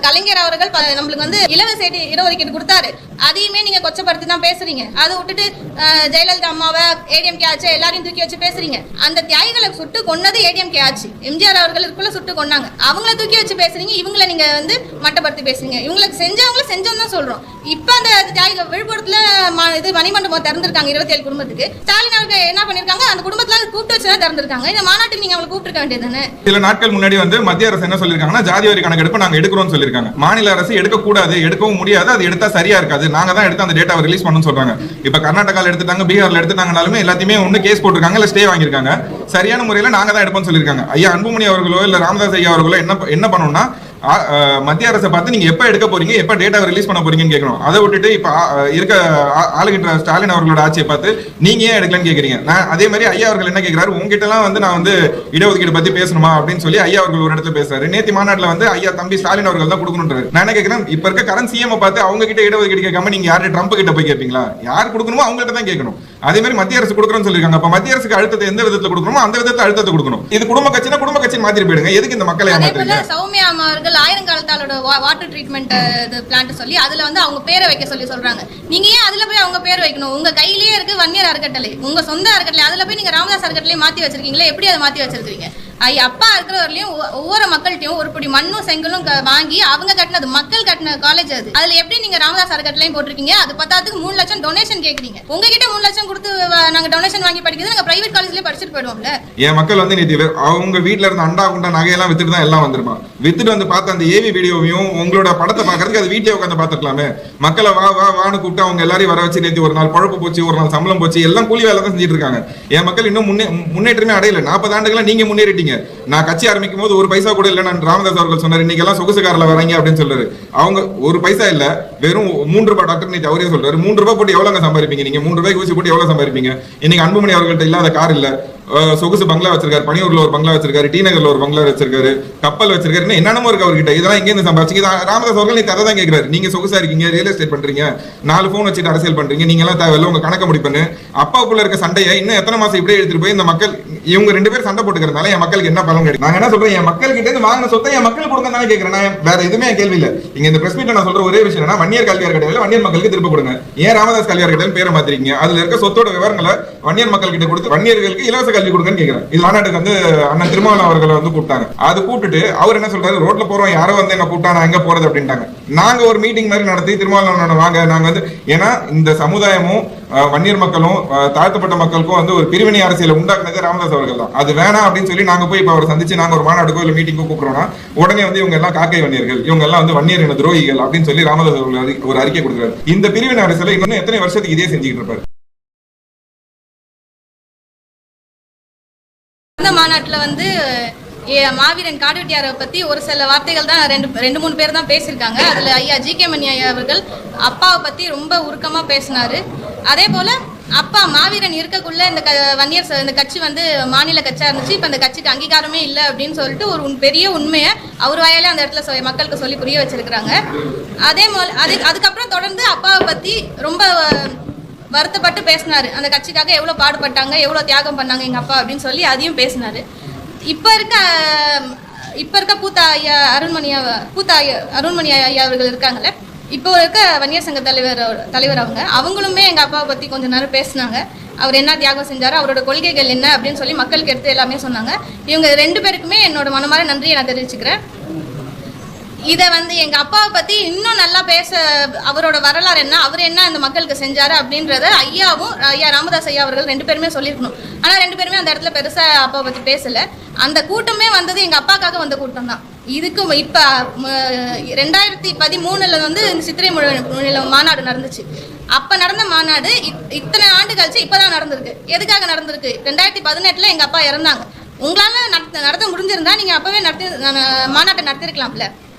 கலைஞர் அவர்கள் நம்மளுக்கு வந்து இலவச இடஒதுக்கீடு கொடுத்தாரு. அதையுமே நீங்க கொச்சப்படுத்தி தான் பேசுறீங்க. அதை விட்டுட்டு ஜெயலலிதா அம்மாவை ஏடிஎம்கே ஆச்சு எல்லாரையும் தூக்கி வச்சு பேசுறீங்க. அந்த தியாகிகளை சுட்டு கொன்னது ஏடிஎம்கே ஆச்சு. எம்ஜிஆர் அவர்கள் இருக்குள்ள சுட்டு கொண்டாங்க. அவங்கள தூக்கி வச்சு பேசுறீங்க. இவங்களை நீங்க வந்து மட்டப்படுத்தி பேசுறீங்க. இவங்களுக்கு செஞ்சவங்கள செஞ்சோம் தான் சொல்றோம். இப்ப அந்த தியாகிகள் விழுப்புரத்துல இது மணிமண்டபம் திறந்திருக்காங்க 27 குடும்பத்துக்கு. ஸ்டாலின் அவர்கள் என்ன பண்ணிருக்காங்க, அந்த குடும்பத்துல கூப்பிட்டு வச்சுதான் திறந்திருக்காங்க. இந்த மாநாட்டுக்கு நீங்க அவங்களை கூப்பிட்டு வேண்டியது தானே. சில நாட்கள் முன்னாடி வந்து மத்திய அரசு என்ன சொல்லிருக்காங்கன்னா, ஜாதி வாரி கணக்கெடுப்பு நாங்க எடுக்கிறோம்னு சொல்லிருக்காங்க. மாநில அரசு எடுக்க கூடாது, எடுக்கவும் முடியாது, அது எடுத்தா சரியா இருக்காது, நாங்க தான் எடுத்து அந்த டேட்டாவை ரிலீஸ் பண்ணணும்னு சொல்றாங்க. இப்ப கர்நாடகால எடுத்துட்டாங்க, பீகார்ல எடுத்துட்டாங்கனாலுமே எல்லாத்தையுமே ஒண்ணு கேஸ் போட்டிருக்காங்க, இல்ல ஸ்டே வாங்கியிருக்காங்க. சரியான முறையில நாங்க தான் எடுப்போம்னு சொல்லிருக்காங்க. ஐயா அன்புமணி அவர்களோ இல்ல ராமதாஸ் ஐயா அவர்களோ என்ன பண்ணணும்னா, மத்திய அரசை பார்த்து நீங்க எப்ப எடுக்க போறீங்க, எப்ப டேட்டாவை ரிலீஸ் பண்ண போறீங்கன்னு கேட்கணும். அதை விட்டுட்டு இப்ப இருக்க ஆளுகின்ற ஸ்டாலின் அவர்களோட ஆட்சியை பார்த்து நீங்க ஏன் எடுக்கலன்னு கேக்குறீங்க. அதே மாதிரி ஐயா அவர்கள் என்ன கேட்கிறாரு, உங்ககிட்ட எல்லாம் வந்து நான் வந்து இடஒதுக்கீடு பத்தி பேசணுமா அப்படின்னு சொல்லி ஐயா அவர்கள் ஒரு இடத்துல பேசுறாரு. நேத்தி மாநாட்டுல வந்து ஐயா தம்பி ஸ்டாலின் அவர்கள் தான் கொடுக்கணும்ன்றாரு. நான் என்ன கேட்கிறேன், இப்ப இருக்க கரண்ட் சிஎம் பார்த்து அவங்க கிட்ட இடஒதுக்கீடு கேட்காம நீங்க யாரு ட்ரம்ப் கிட்ட போய் கேட்பீங்களா? யார் கொடுக்கணுமோ அவங்ககிட்ட தான் கேட்கணும். அதே மாதிரி மத்திய அரசு கொடுக்கணும்னு சொல்லிருக்காங்க. அப்ப மத்திய அரசுக்கு அழுத்தத்தை எந்த விதத்துல கொடுக்கணுமோ அந்த விதத்துல அழுத்தத்தை கொடுக்கணும். இது குடும்ப கட்சினா குடும்ப கட்சின்னு மாத்திட்டு போயிடுங்க. எதுக்கு இந்த மக்களை ஏமாத்துறீங்க? சௌமியா அவர்கள் ஆயிரங்காலத்தாலோட வாட்டர் ட்ரீட்மெண்ட் பிளான்ட் சொல்லி அதுல வந்து அவங்க பேரை வைக்க சொல்றாங்க. நீங்க ஏன் அதுல போய் அவங்க பேர் வைக்கணும்? உங்க கையிலேயே இருக்கு வன்னியர் அறக்கட்டளை, உங்க சொந்த அறக்கட்டளை. அதுல போய் நீங்க ராமதாஸ் அறக்கட்டளை மாத்தி வச்சிருக்கீங்களா? எப்படி அதை மாத்தி வச்சிருக்கீங்க? அப்பா இருக்கிறவர்களையும் ஒவ்வொரு மக்கள்கிட்டையும் ஒரு படி மண்ணும் செங்கலும் வாங்கி அவங்க கட்டினது, மக்கள் கட்டின காலேஜ் அது. அதுல எப்படி நீங்க ராமதாஸ் அறக்கட்டளையும் போட்டிருக்கீங்க? அது 10க்கு 3 லட்சம் டொனேஷன் கேக்குறீங்க. உங்ககிட்ட 3 லட்சம் கொடுத்து நாங்க டொனேஷன் வாங்கி படிக்கிறது, நாங்க பிரைவேட் காலேஜ்லயே படிச்சுட்டு போயிடுவோம்ல. என் மக்கள் வந்து நேற்று அவங்க வீட்டுல இருந்த அண்டா குண்டா நகையெல்லாம் வித்துட்டு தான் எல்லாம் வந்துருமா. வித்துட்டு வந்து பார்த்த அந்த ஏவி வீடியோவையும் உங்களோட படத்தை பாக்குறதுக்கு அது வீட்லயே உட்காந்து பாத்துக்கலாமே. மக்களை வான்னு கூப்பிட்டு அவங்க எல்லாரையும் வர வச்சு நேற்று ஒரு நாள் பழப்பு போச்சு, ஒரு நாள் சம்பளம் போச்சு, எல்லாம் கூலி வேலை தான் செஞ்சுட்டு இருக்காங்க. என் மக்கள் இன்னும் முன்னேற்றமே அடையல. 40 ஆண்டுகளா நீங்க முன்னேறிட்டீங்க. நான் கட்சி ஆரம்பிக்கும் போது ஒரு பைசா கூட இல்ல. நான் ராமதாஸ் அவர்கள் சொன்னார், இன்னைக்கு எல்லாம் சொகுசு கார்ல வரீங்க அப்படின்னு சொல்றாரு. அவங்க ஒரு பைசா இல்ல, வெறும் 3 ரூபாய். டாக்டர் நேற்று அவரே சொல்றாரு, 3 ரூபாய் போட்டு எவ்வளவு சம்பாதிப்பீங்க நீங்க? 3 ரூபாய்க்கு ஊசி போட்டு எவ்வளவு சம்பாதிப்பீங்க? இன்னைக்கு அன்புமணி அவர்கள்ட்ட இல்லாத கார் இல்ல, சொகுசு பங்களா வச்சிருக்காரு, பனியூர்ல ஒரு பங்களா வச்சிருக்காரு, டி நகர்ல ஒரு பங்களா வச்சிருக்காரு, கப்பல் வச்சிருக்காரு, என்னென்னமோ இருக்கு அவர்கிட்ட. இதெல்லாம் எங்க இருந்து சம்பாதிச்சு? ராமதாஸ் அவர்கள் நீ கதை தான் கேட்கிறாரு. நீங்க சொகுசா இருக்கீங்க, ரியல் எஸ்டேட் பண்றீங்க, 4 போன் வச்சுட்டு அரசியல் பண்றீங்க, நீங்க எல்லாம் தேவையில்ல, உங்க கணக்க முடிப்பண்ணு. அப்பாவுக்குள்ள இருக்க சண்டையை இன்னும் எத்தனை மாசம் இப்படியே எடுத்துட்டு போய் இந்த மக்கள் இவங்க 2 பேரும் சண்டை போட்டுக்கிறதுனால என் மக்களுக்கு என்ன பலன் கிடைக்கும்? நாங்க என்ன சொல்றேன், என் மக்கள் கிட்ட இருந்து வாங்கின சொத்தை என் மக்களுக்கு கொடுங்க தானே கேட்கிறேன். நான் வேற எதுவுமே கேள்வி இல்ல. இங்க இந்த பிரஸ் மீட்ல நான் சொல்ற ஒரே விஷயம் என்ன, வன்னியர் கல்வியார் கடையில வன்னியர் மக்களுக்கு திருப்ப கொடுங்க. ஏன் ராமதாஸ் கல்வியார் கடையில் பேரை மாத்திருக்கீங்க? அதுல இருக்க சொத்தோட விவரங்களை வன்னியர் மக்கள் கிட்ட கொடுத்து வன்னியர்களுக்கு இலவச கல்வி கொடுங்கன்னு கேட்கிறேன். இது மாநாட்டுக்கு வந்து அண்ணன் திருமாவளவன் அவர்களை வந்து கூப்பிட்டாங்க. அது கூப்பிட்டுட்டு அவர் என்ன சொல்றாரு, ரோட்ல போறோம் யாரோ வந்து எங்க கூப்பிட்டா நான் எங்க போறது அப்படின்ட்டாங்க. நாங்க ஒரு மீட்டிங் மாதிரி நடத்தி திருமாவளவன் வாங்க நாங்க வந்து, ஏன்னா இந்த சமுதாயமும் வன்னியர் மக்களும் தாழ்த்தப்பட்ட மக்களுக்கும் வந்து ஒரு பிரிவினை அரசியலை உண்டாக்குனது ராமதாஸ் அவர்கள் தான். அது வேணாம் அப்படின்னு சொல்லி நாங்க போய் இப்ப அவரை சந்திச்சு நாங்க ஒரு மாநாடுக்கோ இல்ல மீட்டிங்கோ கூப்பிடுறோம்னா உடனே வந்து இவங்க எல்லாம் காக்கை வன்னியர்கள், இவங்க எல்லாம் வந்து வன்னியர் இன துரோகிகள் அப்படின்னு சொல்லி ராமதாஸ் அவர்கள் ஒரு அறிக்கை கொடுக்குறாரு. இந்த பிரிவினை அரசியலை இன்னும் எத்தனை வருஷத்துக்கு இதே செஞ்சுக்கிட்டு இருப்பாரு? இந்த மாநாட்டுல வந்து மாவீரன் காடுவெட்டியாரை பத்தி ஒரு சில வார்த்தைகள் தான் 2-3 பேர் தான் பேசியிருக்காங்க. அதுல ஐயா ஜி.கே. மணி ஐயா அவர்கள் அப்பாவை பத்தி ரொம்ப உருக்கமா பேசினாரு. அதே போல அப்பா மாவீரன் இருக்கக்குள்ள இந்த வன்னியர் இந்த கட்சி வந்து மாநில கட்சியா இருந்துச்சு, இப்ப இந்த கட்சிக்கு அங்கீகாரமே இல்லை அப்படின்னு சொல்லிட்டு ஒரு பெரிய உண்மையை அவர் வாயாலே அந்த இடத்துல மக்களுக்கு சொல்லி புரிய வச்சிருக்கிறாங்க. அதே அதுக்கப்புறம் தொடர்ந்து அப்பாவை பத்தி ரொம்ப வருத்தப்பட்டு பேசினாரு. அந்த கட்சிக்காக எவ்வளவு பாடுபட்டாங்க, எவ்வளவு தியாகம் பண்ணாங்க எங்க அப்பா அப்படின்னு சொல்லி அதையும் பேசினாரு. இப்ப இருக்க பூத்தா அருண்மணி ஐயா அவர்கள் இருக்காங்கல்ல, இப்போ இருக்க வன்னியர் சங்க தலைவர் அவங்களுமே எங்க அப்பாவை பத்தி கொஞ்ச நேரம் பேசினாங்க. அவர் என்ன தியாகம் செஞ்சாரு, அவரோட கொள்கைகள் என்ன அப்படின்னு சொல்லி மக்களுக்கு எடுத்து எல்லாமே சொன்னாங்க. இவங்க 2 பேருக்குமே என்னோட மனமார நன்றியை நான் தெரிவிச்சுக்கிறேன். இதை வந்து எங்க அப்பாவை பத்தி இன்னும் நல்லா பேச, அவரோட வரலாறு என்ன, அவர் என்ன இந்த மக்களுக்கு செஞ்சாரு அப்படின்றத ஐயா ராமதாஸ் ஐயா அவர்கள் 2 பேருமே சொல்லியிருக்கணும். ஆனா 2 பேருமே அந்த இடத்துல பெருசா அப்பாவை பத்தி பேசல. அந்த கூட்டமே வந்தது எங்க அப்பாக்காக வந்த கூட்டம் தான். இதுக்கும் இப்ப 2013 வந்து இந்த சித்திரை மாநாடு நடந்துச்சு. அப்ப நடந்த மாநாடு இத்தனை ஆண்டு கழிச்சு இப்பதான் நடந்திருக்கு. எதுக்காக நடந்திருக்கு? 2018 எங்க அப்பா இறந்தாங்க. உங்களால நடத்த முடிஞ்சிருந்தா நீங்க அப்பவே மாநாட்டை நடத்திருக்கலாம்ல.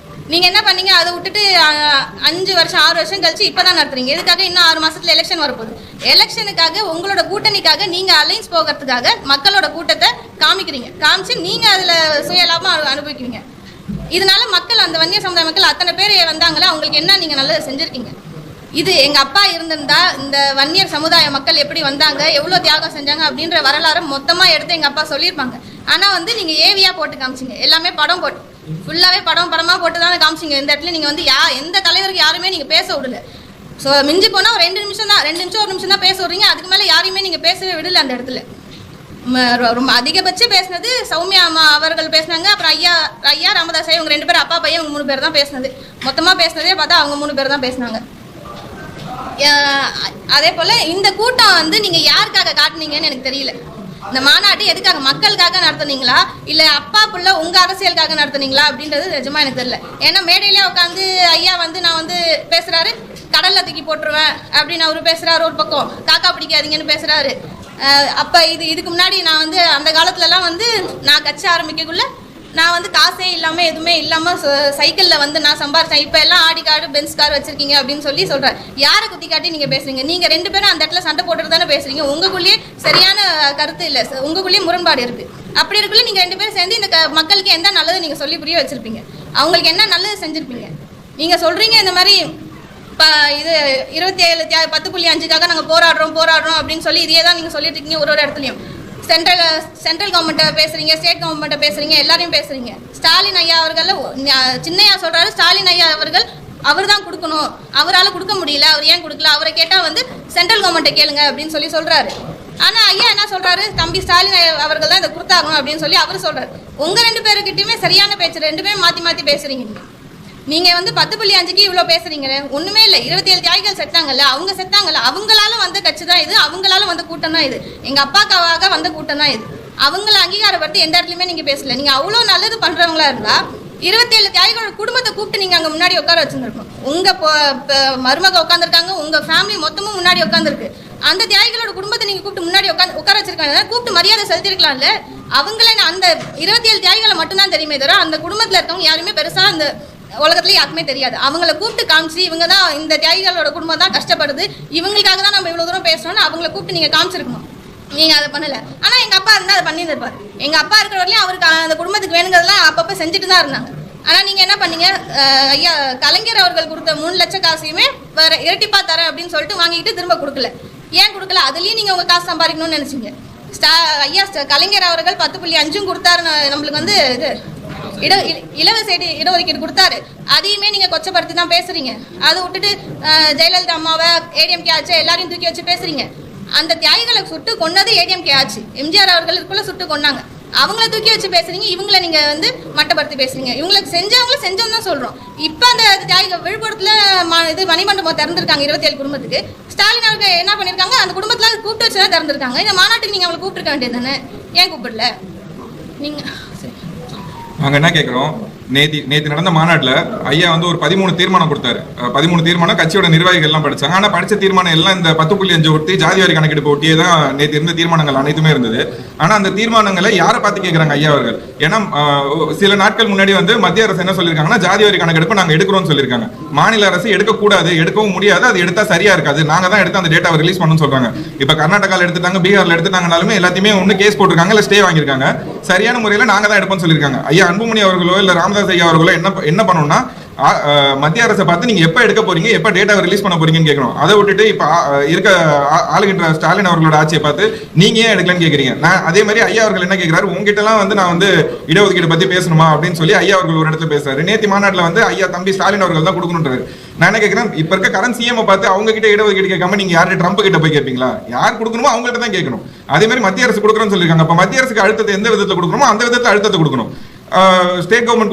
நீங்க என்ன பண்ணீங்க, அதை விட்டுட்டு 5 வருஷம் 6 வருஷம் கழிச்சு இப்பதான் நடத்துறீங்க. எதுக்காக? இன்னும் 6 மாசத்துல எலெக்ஷன் வரப்போகுது. எலெக்ஷனுக்காக உங்களோட கூட்டணிக்காக நீங்க அலைன்ஸ் போகிறதுக்காக மக்களோட கூட்டத்தை காமிச்சு நீங்க அதுல சுய லாபம் அனுபவிக்கிறீங்க. இதனால மக்கள், அந்த வன்னியர் சமுதாய மக்கள் அத்தனை பேர் வந்தாங்களா, அவங்களுக்கு என்ன நீங்க நல்லது செஞ்சிருக்கீங்க? இது எங்க அப்பா இருந்திருந்தா இந்த வன்னியர் சமுதாய மக்கள் எப்படி வந்தாங்க, எவ்வளவு தியாகம் செஞ்சாங்க அப்படின்ற வரலாறு மொத்தமா எடுத்து எங்க அப்பா சொல்லியிருப்பாங்க. ஆனா வந்து நீங்க ஏவியா போட்டு காமிச்சிங்க, எல்லாமே படம் போட்டு ஃபுல்லாவே படமா போட்டு தான் காமிச்சிங்க. இந்த இடத்துல நீங்க வந்து எந்த தலைவருக்கு யாருமே நீங்க பேச விடல. ஸோ மிஞ்சி போனா ஒரு 2 நிமிஷம் தான், 2 நிமிஷம் 1 நிமிஷம் தான் பேச விடுறீங்க. அதுக்கு மேல யாரையுமே நீங்க பேசவே விடல. அந்த இடத்துல ரொம்ப அதிகபட்சம் பேசினது சௌமியா அம்மா அவர்கள் பேசினாங்க. அப்புறம் ஐயா ராமதாஸ் இவங்க 2 பேர், அப்பா பையன், இவங்க 3 பேர் தான் பேசினது. மொத்தமா பேசினதே பார்த்தா அவங்க 3 பேர் தான் பேசினாங்க. அதே போல இந்த கூட்டம் வந்து நீங்க யாருக்காக காட்டுனீங்கன்னு எனக்கு தெரியல. இந்த மாநாட்டு எதுக்காக, மக்களுக்காக நடத்துனீங்களா இல்ல அப்பா புள்ள உங்க அரசியலுக்காக நடத்துனீங்களா அப்படின்றது நிஜமா எனக்கு தெரியல. ஏன்னா மேடையிலே உட்காந்து ஐயா வந்து நான் வந்து பேசுறாரு, கடல்ல தூக்கி போட்டுருவேன் அப்படின்னு அவரு பேசுறாரு. ஒரு பக்கம் காக்கா பிடிக்காதீங்கன்னு பேசுறாரு. அப்ப இதுக்கு முன்னாடி நான் வந்து அந்த காலத்துலலாம் வந்து நான் கட்சி ஆரம்பிக்கக்குள்ள நான் வந்து காசே இல்லாமல் எதுவுமே இல்லாமல் சைக்கிளில் வந்து நான் சம்பாரிச்சேன். இப்போ எல்லாம் ஆடி கார்டு பென்ஸ் கார் வச்சிருக்கீங்க அப்படின்னு சொல்கிறேன். யாரை குத்தி காட்டி நீங்கள் பேசுறீங்க? நீங்கள் 2 பேரும் அந்த இடத்துல சண்டை போட்டுட்டு தானே பேசுறீங்க. உங்களுக்குள்ளேயே சரியான கருத்து இல்லை, உங்களுக்குள்ளேயே முரண்பாடு இருக்குது. அப்படி இருக்குள்ள நீங்கள் 2 பேரும் சேர்ந்து இந்த மக்களுக்கு எந்த நல்லது நீங்கள் சொல்லி புரிய வச்சிருப்பீங்க? அவங்களுக்கு என்ன நல்லது செஞ்சுருப்பீங்க? நீங்கள் சொல்கிறீங்க இந்த மாதிரி இது 27/10.5க்காக நாங்கள் போராடுறோம் அப்படின்னு சொல்லி இதே தான் நீங்கள் சொல்லிட்டு இருக்கீங்க. ஒரு இடத்துலையும் சென்ட்ரல் கவர்மெண்ட்டை பேசுறீங்க, ஸ்டேட் கவர்மெண்ட்டை பேசுறீங்க, எல்லாரையும் பேசுறீங்க. ஸ்டாலின் ஐயா அவர்கள் சின்னையா சொல்றாரு, ஸ்டாலின் ஐயா அவர்கள் அவர் தான் கொடுக்கணும், அவரால் கொடுக்க முடியல, அவர் ஏன் கொடுக்கல, அவரை கேட்டால் வந்து சென்ட்ரல் கவர்மெண்ட்டை கேளுங்க அப்படின்னு சொல்றாரு. ஆனால் ஐயா என்ன சொல்றாரு, தம்பி ஸ்டாலின் அவர்கள் தான் இதை கொடுத்தாகணும் அப்படின்னு சொல்லி அவர் சொல்றாரு. உங்க 2 பேருக்கிட்டையுமே சரியான பேச்சு, 2 பேரும் மாற்றி பேசுறீங்க. நீங்க வந்து 10.5க்கு இவ்வளோ பேசுறீங்களே, ஒண்ணுமே இல்லை. 27 தியாகிகள் செத்தாங்கல்ல, அவங்க செத்தாங்கல்ல, அவங்களால வந்த கட்சி தான் இது, அவங்களால வந்த கூட்டம் தான் இது, எங்க அப்பாக்காக வந்த கூட்டம் தான் இது. அவங்கள அங்கீகாரப்படுத்தி எந்த இடத்துலையுமே நீங்க பேசல. நீங்க அவ்வளோ நல்லது பண்றவங்களா இருந்தா 27 தியாகிகளோட குடும்பத்தை கூப்பிட்டு நீங்க அங்க முன்னாடி உட்கார வச்சிருந்துருக்கோம். உங்க மருமக உட்காந்துருக்காங்க, உங்க ஃபேமிலி மொத்தமும் முன்னாடி உட்காந்துருக்கு. அந்த தியாகிகளோட குடும்பத்தை நீங்க கூப்பிட்டு முன்னாடி உட்கார வச்சிருக்காங்க, கூப்பிட்டு மரியாதை செலுத்திருக்கலாம்ல. அவங்கள அந்த 27 தியாகிகளை மட்டும்தான் தெரியுமே தவிர அந்த குடும்பத்துல இருக்கவங்க யாருமே பெருசா அந்த உலகத்துல யாருக்குமே தெரியாது. அவங்கள கூப்பிட்டு காமிச்சு இவங்க தான் இந்த தியாகிகளோட குடும்பம் தான் கஷ்டப்படுது, இவங்களுக்காக தான் நம்ம இவ்வளவு தூரம் பேசணும்னு அவங்கள கூப்பிட்டு நீங்க காமிச்சிருக்கணும். நீங்க அதை பண்ணல. ஆனா எங்க அப்பா இருந்தா அதை பண்ணி இருப்பாரு. எங்க அப்பா இருக்கிற வரையும் அவருக்கு அந்த குடும்பத்துக்கு வேணுங்கிறதெல்லாம் அப்பப்ப செஞ்சுட்டு தான் இருந்தாங்க. ஆனா நீங்க என்ன பண்ணீங்க, ஐயா கலைஞர் அவர்கள் கொடுத்த 3 லட்சம் காசையுமே வேற இரட்டிப்பா தரேன் அப்படின்னு சொல்லிட்டு வாங்கிட்டு திரும்ப கொடுக்கல. ஏன் கொடுக்கல? அதுலயும் நீங்க உங்க காசு சம்பாதிக்கணும்னு நினைச்சீங்க. ஐயா கலைஞர் அவர்கள் 10.5 கொடுத்தாரு, நம்மளுக்கு வந்து இது இலவச இடஒதுக்கீடு கொடுத்தாரு. அதையுமே நீங்க கொச்சப்படுத்தி தான் பேசுறீங்க. அதை விட்டுட்டு ஜெயலலிதா அம்மாவை, ஏடிஎம்கே ஆச்சு, எல்லாரையும் தூக்கி வச்சு பேசுறீங்க. அந்த தியாகிகளை சுட்டு கொன்னது ஏடிஎம்கே ஆச்சு, எம்ஜிஆர் அவர்களுக்குள்ள சுட்டு கொன்னாங்க. அவங்கள தூக்கி வச்சு பேசுறீங்க, இவங்களை நீங்க வந்து மட்டப்படுத்தி பேசுறீங்க. இவங்களுக்கு செஞ்சவங்க தான் சொல்றோம். இப்ப அந்த தியாகிகள் விழுப்புரத்துல இது மணிமண்டபம் திறந்திருக்காங்க 27 குடும்பத்துக்கு. ஸ்டாலின் அவர்கள் என்ன பண்ணிருக்காங்க, அந்த குடும்பத்துல கூப்பிட்டு வச்சுதான் திறந்திருக்காங்க. இந்த மாநாட்டுக்கு நீங்க அவங்களை கூப்பிட்டுருக்க வேண்டியது தானே, ஏன் கூப்பிடல நீங்க? நாங்கள் என்ன கேட்குறோம், நேற்று நடந்த மாநாட்டில் ஐயா வந்து ஒரு 13 தீர்மானம் கொடுத்தாரு. 13 தீர்மானம் கட்சியோட நிர்வாகிகள் எல்லாம் படிச்சாங்க. ஆனால் படித்த தீர்மானம் எல்லாம் இந்த 10.5 ஒட்டி ஜாதிவாரி கணக்கெடுப்பு ஒட்டியே தான் நேற்று இருந்த தீர்மானங்கள் அனைத்துமே இருந்தது. ஆனால் அந்த தீர்மானங்களை யாரை பார்த்து கேட்குறாங்க ஐயா அவர்கள்? ஏன்னா சில நாட்கள் முன்னாடி வந்து மத்திய அரசு என்ன சொல்லியிருக்காங்கன்னா, ஜாதிவாரி கணக்கெடுப்பு நாங்கள் எடுக்கிறோம்னு சொல்லியிருக்காங்க. மாநில அரசு எடுக்கக்கூடாது, எடுக்கவும் முடியாது, அது எடுத்தா சரியா இருக்காது, நாங்கள் தான் எடுத்து அந்த டேட்டாவை ரிலீஸ் பண்ணணும்னு சொல்றாங்க. இப்போ கர்நாடகாவில் எடுத்துட்டாங்க, பீகார்ல எடுத்துட்டாங்கனாலுமே எல்லாத்தையுமே ஒன்று கேஸ் போட்டிருக்காங்க, இல்லை ஸ்டே வாங்கியிருக்காங்க. சரியான முறையில் நாங்கள் தான் எடுப்போம்னு சொல்லியிருக்காங்க. ஐயா அன்புமணி அவர்களோ இல்லை ராமதாஸ் ஐயா அவர்களோ என்ன பண்ணணும்னா, மத்திய அரசை பார்த்து நீங்க எப்ப எடுக்க போறீங்க, எப்ப டேட்டாவை ரிலீஸ் பண்ண போறீங்கன்னு கேட்கணும். அதை விட்டுட்டு இப்ப இருக்க ஆளுகின்ற ஸ்டாலின் அவர்களோட ஆட்சியை பார்த்து நீங்க ஏன் எடுக்கலன்னு கேக்குறீங்க. நான் அதே மாதிரி ஐயா அவர்கள் என்ன கேட்கிறாரு, உங்ககிட்ட எல்லாம் வந்து நான் வந்து இடஒதுக்கீடு பத்தி பேசணுமா அப்படின்னு சொல்லி ஐயா அவர்கள் ஒரு இடத்துல பேசுறாரு. நேத்தி மாநாட்டில் வந்து ஐயா தம்பி ஸ்டாலின் அவர்கள் தான் கொடுக்கணுன்றாரு. நான் என்ன கேட்கிறேன், இப்ப இருக்க கரண்ட் சிஎம் பார்த்து அவங்க கிட்ட இடஒதுக்கீடு கேட்காம நீங்க யாரு ட்ரம்ப் கிட்ட போய் கேட்பீங்களா? யார் கொடுக்கணுமோ அவங்ககிட்ட தான் கேட்கணும். அதே மாதிரி மத்திய அரசு கொடுக்குறோம்னு சொல்லியிருக்காங்க. அப்ப மத்திய அரசுக்கு அழுத்தத்தை எந்த விதத்தில் கொடுக்கணுமோ அந்த விதத்தில் அழுத்தத்தை கொடுக்கணும். ஸ்டேட் கவர்மெண்ட்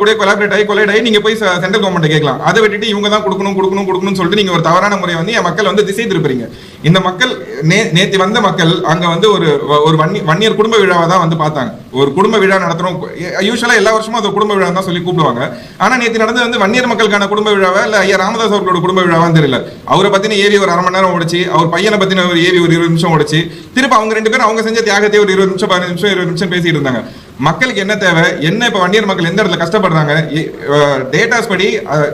கூட கொலாபரேட் ஆகி நீங்க போய் சென்ட்ரல் கவர்மெண்ட் கேட்கலாம். அதை விட்டுட்டு இவங்க தான் கொடுக்கணும்னு சொல்லிட்டு நீங்க ஒரு தவறான முறை வந்து என் மக்கள் வந்து திசை திருப்பீங்க. இந்த மக்கள் நேத்தி வந்த மக்கள் அங்க வந்து ஒரு வன்னியர் குடும்ப விழாவை தான் வந்து பார்த்தாங்க. ஒரு குடும்ப விழா நடத்துறோம், யூஸ்வலா எல்லா வருஷமும் அது குடும்ப விழா தான் சொல்லி கூப்பிடுவாங்க. ஆனா நேத்தி நடந்தது வந்து வன்னியர் மக்களுக்கான குடும்ப விழாவா இல்ல ஐயா ராமதாஸ் அவர்களோட குடும்ப விழாவான்னு தெரியல. அவரை பத்தின ஏவி ஒரு 1/2 மணி நேரம் ஓடிச்சு, அவர் பையனை பத்தின ஒரு ஏவி ஒரு 20 நிமிஷம் ஓடிச்சு. திரும்ப அவங்க 2 பேரும் அவங்க செஞ்ச தியாகத்தை ஒரு 20 நிமிஷம் 15 நிமிஷம் பேசிட்டு இருந்தாங்க. மக்களுக்கு என்ன தேவை, என்ன இப்ப வன்னியர் மக்கள் எந்த இடத்துல கஷ்டப்படுறாங்க, டேட்டாஸ் படி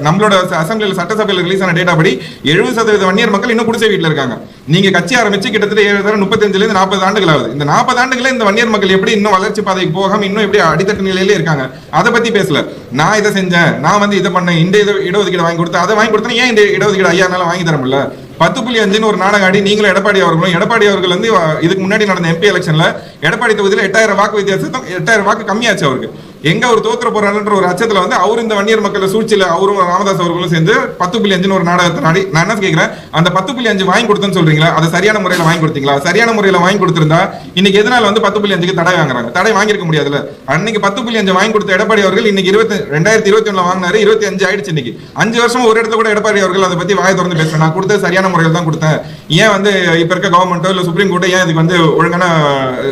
நம்மளோட அசம்பிளியில் சட்டசபையில் ரிலீஸ் ஆன டேட்டா படி 70% வன்னியர் மக்கள் இன்னும் குடிசை வீட்டில் இருக்காங்க. நீங்க கட்சி ஆரம்பிச்சு கிட்டத்தட்ட 35 - 40 ஆண்டுகள் ஆகுது. இந்த 40 ஆண்டுகள இந்த வன்னியர் மக்கள் எப்படி இன்னும் வளர்ச்சி பாதைக்கு போகாம இன்னும் எப்படி அடித்தட்டு நிலையிலே இருக்காங்க, அதை பத்தி பேசல. நான் இதை செஞ்சேன், நான் வந்து இதை பண்ணேன், இந்த இடஒதுக்கீடு வாங்கி கொடுத்தேன், அதை வாங்கி கொடுத்தேன், ஏன் இந்த இடஒதுக்கீடு ஐயானால வாங்கி தர முடியல? 10.5 ஒரு நாடகம் ஆடி நீங்களும் எடப்பாடி அவர்கள் வந்து இதுக்கு முன்னாடி நடந்த எம்பி எலெக்ஷன்ல எடப்பாடி தொகுதியில் 8000 வாக்கு வித்தியாசம், 8000 வாக்கு கம்மியாச்சு அவருக்கு. எங்க அவர் தோத்துற போறாருன்ற ஒரு அச்சத்துல வந்து அவர் இந்த வன்னியர் மக்கள் சூழ்ச்சியில அவரும் ராமதாஸ் அவர்களும் சேர்ந்து 10.5 ஒரு நாடகத்தை நாடி நான் என்ன கேட்கிறேன், அந்த 10.5 வாங்கி கொடுத்தேன்னு சொல்றீங்களா, அது சரியான முறையில வாங்கி கொடுத்தீங்களா? சரியான முறையில வாங்கி கொடுத்திருந்தா இன்னைக்கு எதனால வந்து 10.5க்கு தடை வாங்குறாங்க? தடை வாங்கிருக்க முடியாதுல்ல. அன்னைக்கு 10.5 வாங்கி கொடுத்த எடப்பாடி அவர்கள் இன்னைக்கு 2021 வாங்கினாரு, 25 ஆயிடுச்சு. இன்னைக்கு 5 வருஷம் ஒரு இடத்துல கூட எடப்பாடி அவர்கள் அதை பத்தி வாயை திறந்து பேசுறேன். நான் கொடுத்தது சரியான முறையில் தான் கொடுத்தேன், ஏன் வந்து இப்ப இருக்க கவர்மெண்ட்டோ இல்ல சுப்ரீம் கோர்ட்டோ ஏன் இதுக்கு வந்து ஒழுங்கான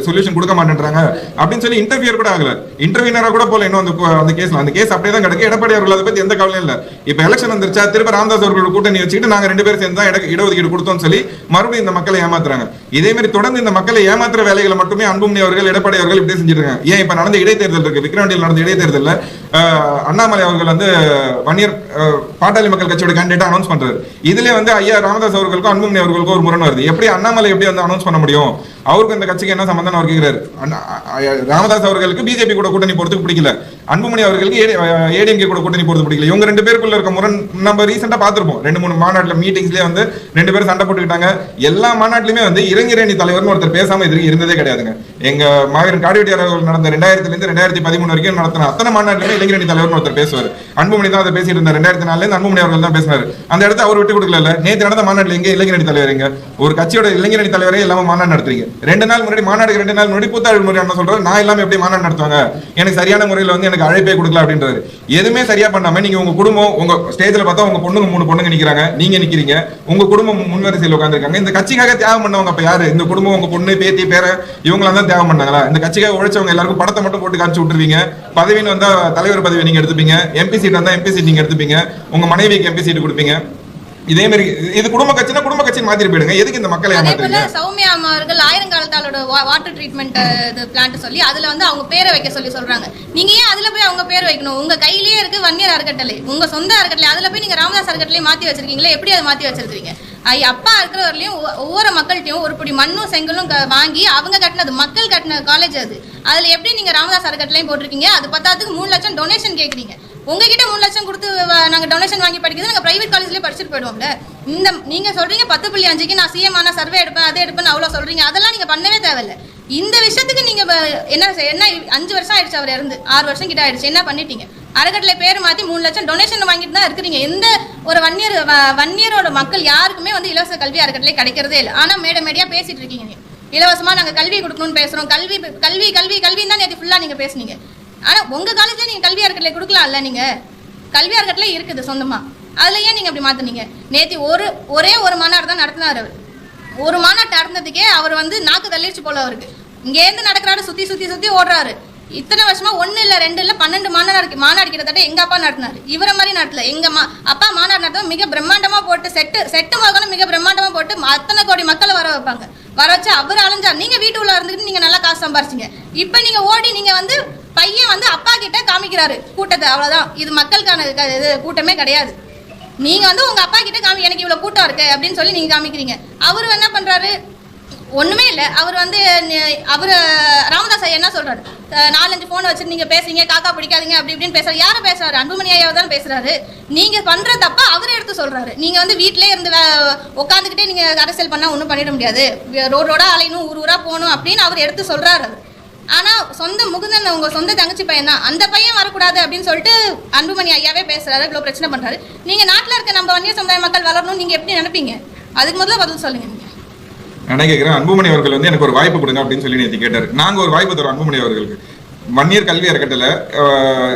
சொல்யூஷன் கொடுக்க மாட்டேன்றாங்க அப்படின்னு சொல்லி இன்டர்வியூர் கூட ஆகல, இன்டர்வியூனரா கூட போல இன்னும் அந்த கேஸ் அப்படியே தான் கிடக்கு. எடப்பாடி அவர்கள் அதை பத்தி எந்த கவலையும் இல்ல. இப்ப எலெக்ஷன் வந்துருச்சா, திரும்ப ராமதாஸ் அவர்கள் கூட்டணி வச்சுக்கிட்டு நாங்க 2 பேரும் சேர்ந்து தான் இடஒதுக்கீடு கொடுத்தோம்னு சொல்லி மறுபடியும் இந்த மக்களை ஏமாத்துறாங்க. இதே மாதிரி தொடர்ந்து இந்த மக்களை ஏமாத்துற வேலைகளை மட்டுமே அன்புமணி அவர்கள் எடப்பாடி அவர்கள் இப்படி செஞ்சிட்டு இருக்காங்க. ஏன் இப்ப நடந்த இடைத்தேர்தல் இருக்கு, விக்கிரவாண்டியில் நடந்த இடைத்தேர்தலில் அண்ணாமலை அவர்கள் வந்து வன்னியர் பாட்டாளி மக்கள் கட்சியோட கேண்டிடேட் அனௌன்ஸ் பண்றாரு. இதுல வந்து ஐயா ராமதாஸ் அவர்களுக்கும் அன்புமணி அவர்களுக்கும் ஒரு முரண் வருது. எப்படி அண்ணாமலை எப்படி வந்து அனௌன்ஸ் பண்ண முடியும், அவருக்கு இந்த கட்சிக்கு என்ன சம்பந்தம் அவர் கேட்கிறாரு. ராமதாஸ் அவர்களுக்கு பிஜேபி கூட கூட்டணி போறதுக்கு பிடிக்கல, அன்புமணி அவர்களுக்கு ஏடிஎம்கே கூட கூட்டணி போறது பிடிக்கல. இவங்க 2 பேருக்குள்ள இருக்க முரண் நம்ம ரீசெண்டா பார்த்திருப்போம். 2-3 மாநாட்டுல மீட்டிங்ஸ்லயே வந்து 2 பேரும் சண்டை போட்டுக்கிட்டாங்க. எல்லா மாநாட்டிலுமே வந்து இளைஞரணி தலைவர்னு ஒருத்தர் பேசாம இருந்ததே கிடையாதுங்க. எங்க மாவீரன் காடுவெட்டியார் அவர்கள் நடந்த 2000 இருந்து 2013 வரைக்கும் நடத்தின அத்தனை மாநாட்டிலுமே இளைஞரணி தலைவர்னு ஒருத்தர் பேசுவார். அன்புமணி தான் அதை பேசிட்டு இருந்தார். 2004 இருந்து அன்புமணி அவர்கள் தான் பேசினாரு. அந்த இடத்த அவர் விட்டு கொடுக்கல. நேற்று நடந்த மாநாட்டில் எங்க இளைஞரணி தலைவர், எங்க ஒரு கட்சியோட இளைஞரணி தலைவரே இல்லாம மாநாடு நடத்துறீங்க. 2 நாள் முன்னாடி மாநாடுக்கு 2 நாள் முன்னாடி புத்தாண்டு முறை என்ன சொல்றாரு, நான் இல்லாம எப்படி மாநாடு நடத்துவாங்க, எனக்கு சரியான முறையில் வந்து எனக்கு அழைப்பே கொடுக்கல அப்படின்றாரு. எதுவுமே சரியா பண்ணாம நீங்க உங்க குடும்பம், உங்க ஸ்டேஜ்ல பார்த்தா உங்க பொண்ணுங்க 3 பொண்ணுங்க நிக்கிறாங்க, நீங்க நிக்கிறீங்க, உங்க குடும்பம் முன்வரிசையில் உட்காந்துருக்காங்க. இந்த கட்சிக்காக தியாகம் பண்ணவங்க அப்ப யாரு? இந்த குடும்பம், உங்க பொண்ணு, பேத்தி, பேர இவங்களா தான் தியாகம் பண்ணாங்களா? இந்த கட்சிக்காக உழைச்சவங்க எல்லாருக்கும் படத்தை மட்டும் போட்டு காமிச்சு விட்டுருவீங்க. பதவின்னு வந்தா தலைவர் பதவி நீங்க எடுத்துப்பீங்க, எம்பி சீட் வந்தா எம்பி சீட் நீங்க எடுத்துப்பீங்க, உங்க மனைவிக்கு எம்பி சீட் கொடுப்பீங்க. இதே மாதிரி இது குடும்ப கட்சினா குடும்ப கட்சி மாத்திட்டு போயிடுங்க. எதுக்கு இந்த மக்களை ஏமாத்துறீங்க? சௌமியா அம்மா அவர்கள் ஆயிரங்காலத்தாலோட வாட்டர் ட்ரீட்மெண்ட் பிளான்ட் சொல்லி அதுல வந்து அவங்க பேரை வைக்க சொல்றாங்க. நீங்க ஏன் அதுல போய் அவங்க பேர் வைக்கணும்? உங்க கையிலேயே இருக்கு வன்னியர் அறக்கட்டளை, உங்க சொந்த அறக்கட்டளை, அதுல போய் நீங்க ராமதாஸ் அறக்கட்டளை மாத்தி வச்சிருக்கீங்களே, எப்படி அதை மாத்தி வச்சிருக்கீங்க? அப்பா இருக்கிறவர்களையும் ஒவ்வொரு மக்கள்கிட்டையும் ஒரு பிடி மண்ணும் செங்கலும் வாங்கி அவங்க கட்டினது, மக்கள் கட்டின காலேஜ் அது, அதுல எப்படி நீங்க ராமதாஸ் அறக்கட்டளையும் போட்டிருக்கீங்க? அது 10,000க்கு 3 லட்சம் டொனேஷன் கேட்குறீங்க. உங்ககிட்ட 3 லட்சம் கொடுத்து நாங்க டொனேஷன் வாங்கி படிக்கிறது, நாங்க பிரைவேட் காலேஜ்லயே படிச்சுட்டு போயிடுவோம்ல. இந்த நீங்க சொல்றீங்க 10.5க்கு நான் சிஎம் ஆனா சர்வே எடுப்பேன், அதை எடுப்பேன், அவ்வளவு சொல்றீங்க. அதெல்லாம் நீங்க பண்ணவே தேவையில்லை. இந்த விஷயத்துக்கு நீங்க என்ன 5 வருஷம் ஆயிடுச்சு, அவர் இருந்து 6 வருஷம் கிட்ட ஆயிடுச்சு. என்ன பண்ணிட்டீங்க? அறக்கட்டளை பேர் மாத்தி 3 லட்சம் டொனேஷன் வாங்கிட்டு தான் இருக்கிறீங்க. எந்த ஒரு வன்னியரோட மக்கள் யாருக்குமே வந்து இலவச கல்வி அறக்கட்டளை கிடைக்கிறதே இல்லை. ஆனா மேடையா பேசிட்டு இருக்கீங்க, இலவசமா நாங்க கல்வி கொடுக்கணும்னு பேசுறோம், கல்வி கல்வி கல்வி கல்வின்னு தான் நேற்று ஃபுல்லா நீங்க பேசுனீங்க. ஆனா உங்க காலேஜ்ல நீங்க கல்வி அறக்கட்டளை கொடுக்கலாம்ல, நீங்க கல்வி அறக்கட்டளை இருக்குது சொந்தமா, அதுல ஏன் நீங்க அப்படி மாத்துனீங்க? நேற்று ஒரே ஒரு மாநாடு தான் நடத்தினார். அவர் ஒரு மாநாட்டு நடந்ததுக்கே அவர் வந்து நாக்கு தள்ளிடுச்சு போல. அவருக்கு இங்கேருந்து நடக்கிறாரு, சுத்தி ஓடுறாரு. இத்தனை வருஷமா 1 இல்ல 2 இல்ல 12 மாநாடு கிட்டத்தட்ட எங்க அப்பா நடத்தினாரு. இவரை மாதிரி நடத்தல. எங்க அப்பா மாநாடு நடத்தும் மிக பிரம்மாண்டமா போட்டு செட்டு மகனும் மிக பிரம்மாண்டமா போட்டு அத்தனை கோடி மக்களை வர வைப்பாங்க. வர வச்சு அவர் அலைஞ்சார். நீங்க வீட்டுக்குள்ள இருந்துட்டு நீங்க நல்லா காசு சம்பாரிச்சிங்க. இப்ப நீங்க ஓடி நீங்க வந்து பையன் வந்து அப்பா கிட்ட காமிக்கிறாரு கூட்டத்தை, அவ்வளவுதான். இது மக்களுக்கான கூட்டமே கிடையாது. நீங்க வந்து உங்க அப்பா கிட்ட எனக்கு இவ்வளவு கூட்டம் இருக்கு அப்படின்னு சொல்லி நீங்க காமிக்கிறீங்க. அவரு என்ன பண்றாரு? ஒண்ணுமே இல்ல. அவர் வந்து ராமதாஸ் ஐயா என்ன சொல்றாரு, 4-5 போன் வச்சுட்டு நீங்க பேசுறீங்க, காக்கா பிடிக்காதீங்க அப்படி இப்படின்னு பேசுறாரு. யாரை பேசுறாரு? அன்புமணி ஐயாவை தான் பேசுறாரு. நீங்க பண்ற தப்ப அவரே எடுத்து சொல்றாரு. நீங்க வந்து வீட்டிலே இருந்து உட்காந்துக்கிட்டே நீங்க அரசியல் பண்ணா ஒன்றும் பண்ணிட முடியாது, ரோடா அலையணும், ஊரா போகணும் அப்படின்னு அவர் எடுத்து சொல்றாரு. ஆனா சொந்த முகுந்தன் உங்க சொந்த தங்கச்சி பையன் தான், அந்த பையன் வரக்கூடாது அப்படின்னு சொல்லிட்டு அன்புமணி ஐயாவே பேசுறாரு, இவ்வளவு பிரச்சனை பண்றாரு. நீங்க நாட்டுல இருக்க நம்ம வன்னியர் சமுதாய மக்கள் வளரணும் நீங்க எப்படி நினைப்பீங்க? அதுக்கு முதல்ல பதில் சொல்லுங்க. நீங்க நான் கேட்கிறேன், அன்புமணி அவர்கள் வந்து எனக்கு ஒரு வாய்ப்பு கொடுங்க அப்படின்னு சொல்லி நேற்று கேட்டாரு. நாங்க ஒரு வாய்ப்பு தரோம் அன்புமணி அவர்களுக்கு. வன்னியர் கல்வி அறக்கட்டளை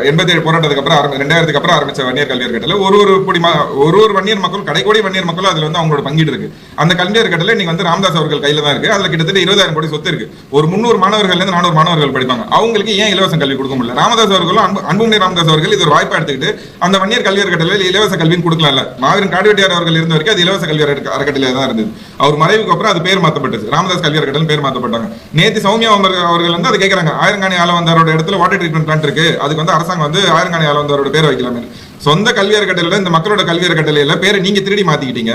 87 போராட்டத்துக்கு அப்புறம் 2000க்கு அப்புறம் ஆரம்பிச்ச வன்னியர் கல்வி அறக்கட்டளை ஒரு வன்னியர் மக்கள், கடைக்கோடி வன்னியர் மக்களும் அதுல வந்து அவங்களோட பங்கீடு இருக்கு. அந்த கல்வி அறக்கட்டளை இன்னைக்கு வந்து ராமதாஸ் அவர்கள் கையில தான் இருக்கு. அதுல கிட்டத்தட்ட 20,000 கோடி சொத்து இருக்கு. ஒரு 300 மாணவர்கள் 400 மாணவர்கள் படிப்பாங்க. அவங்களுக்கு ஏன் இலவச கல்வி கொடுக்க முடியல? ராமதாஸ் அவர்களும் அன்புமணி ராமதாஸ் அவர்கள் இது ஒரு வாய்ப்பா எடுத்துக்கிட்டு அந்த வன்னியர் கல்வி அறக்கட்டளையில் இலவச கல்வின்னு கொடுக்கலாம்ல. மாவீரன் காடுவெட்டியார் அவர்கள் இருந்த வரைக்கும் அது இலவச கல்வி அறக்கட்டளையா தான் இருந்தது. அவர் மறைவுக்கு அப்புறம் அது பேர் மாற்றப்பட்டது, ராமதாஸ் கல்வி அறக்கட்டளை பேர் மாற்றப்பட்டாங்க. நேற்று சௌமியா அவர்கள் வந்து அதை கேட்கறாங்க, ஆயிரங்காணி ஆளவந்தாரோட இடத்துல வாட்டர் ட்ரீட்மெண்ட் பிளான்ட் இருக்கு, அதுக்கு வந்து அரசாங்கம் வந்து ஆயிரங்காணி ஆளவந்தாரோட பேர் வைக்கலாமே. சொந்த கல்வி அறக்கட்டளையில இந்த மக்களோட கல்வி அறக்கட்டளையில பேரை நீங்க திருடி மாத்திக்கிட்டீங்க.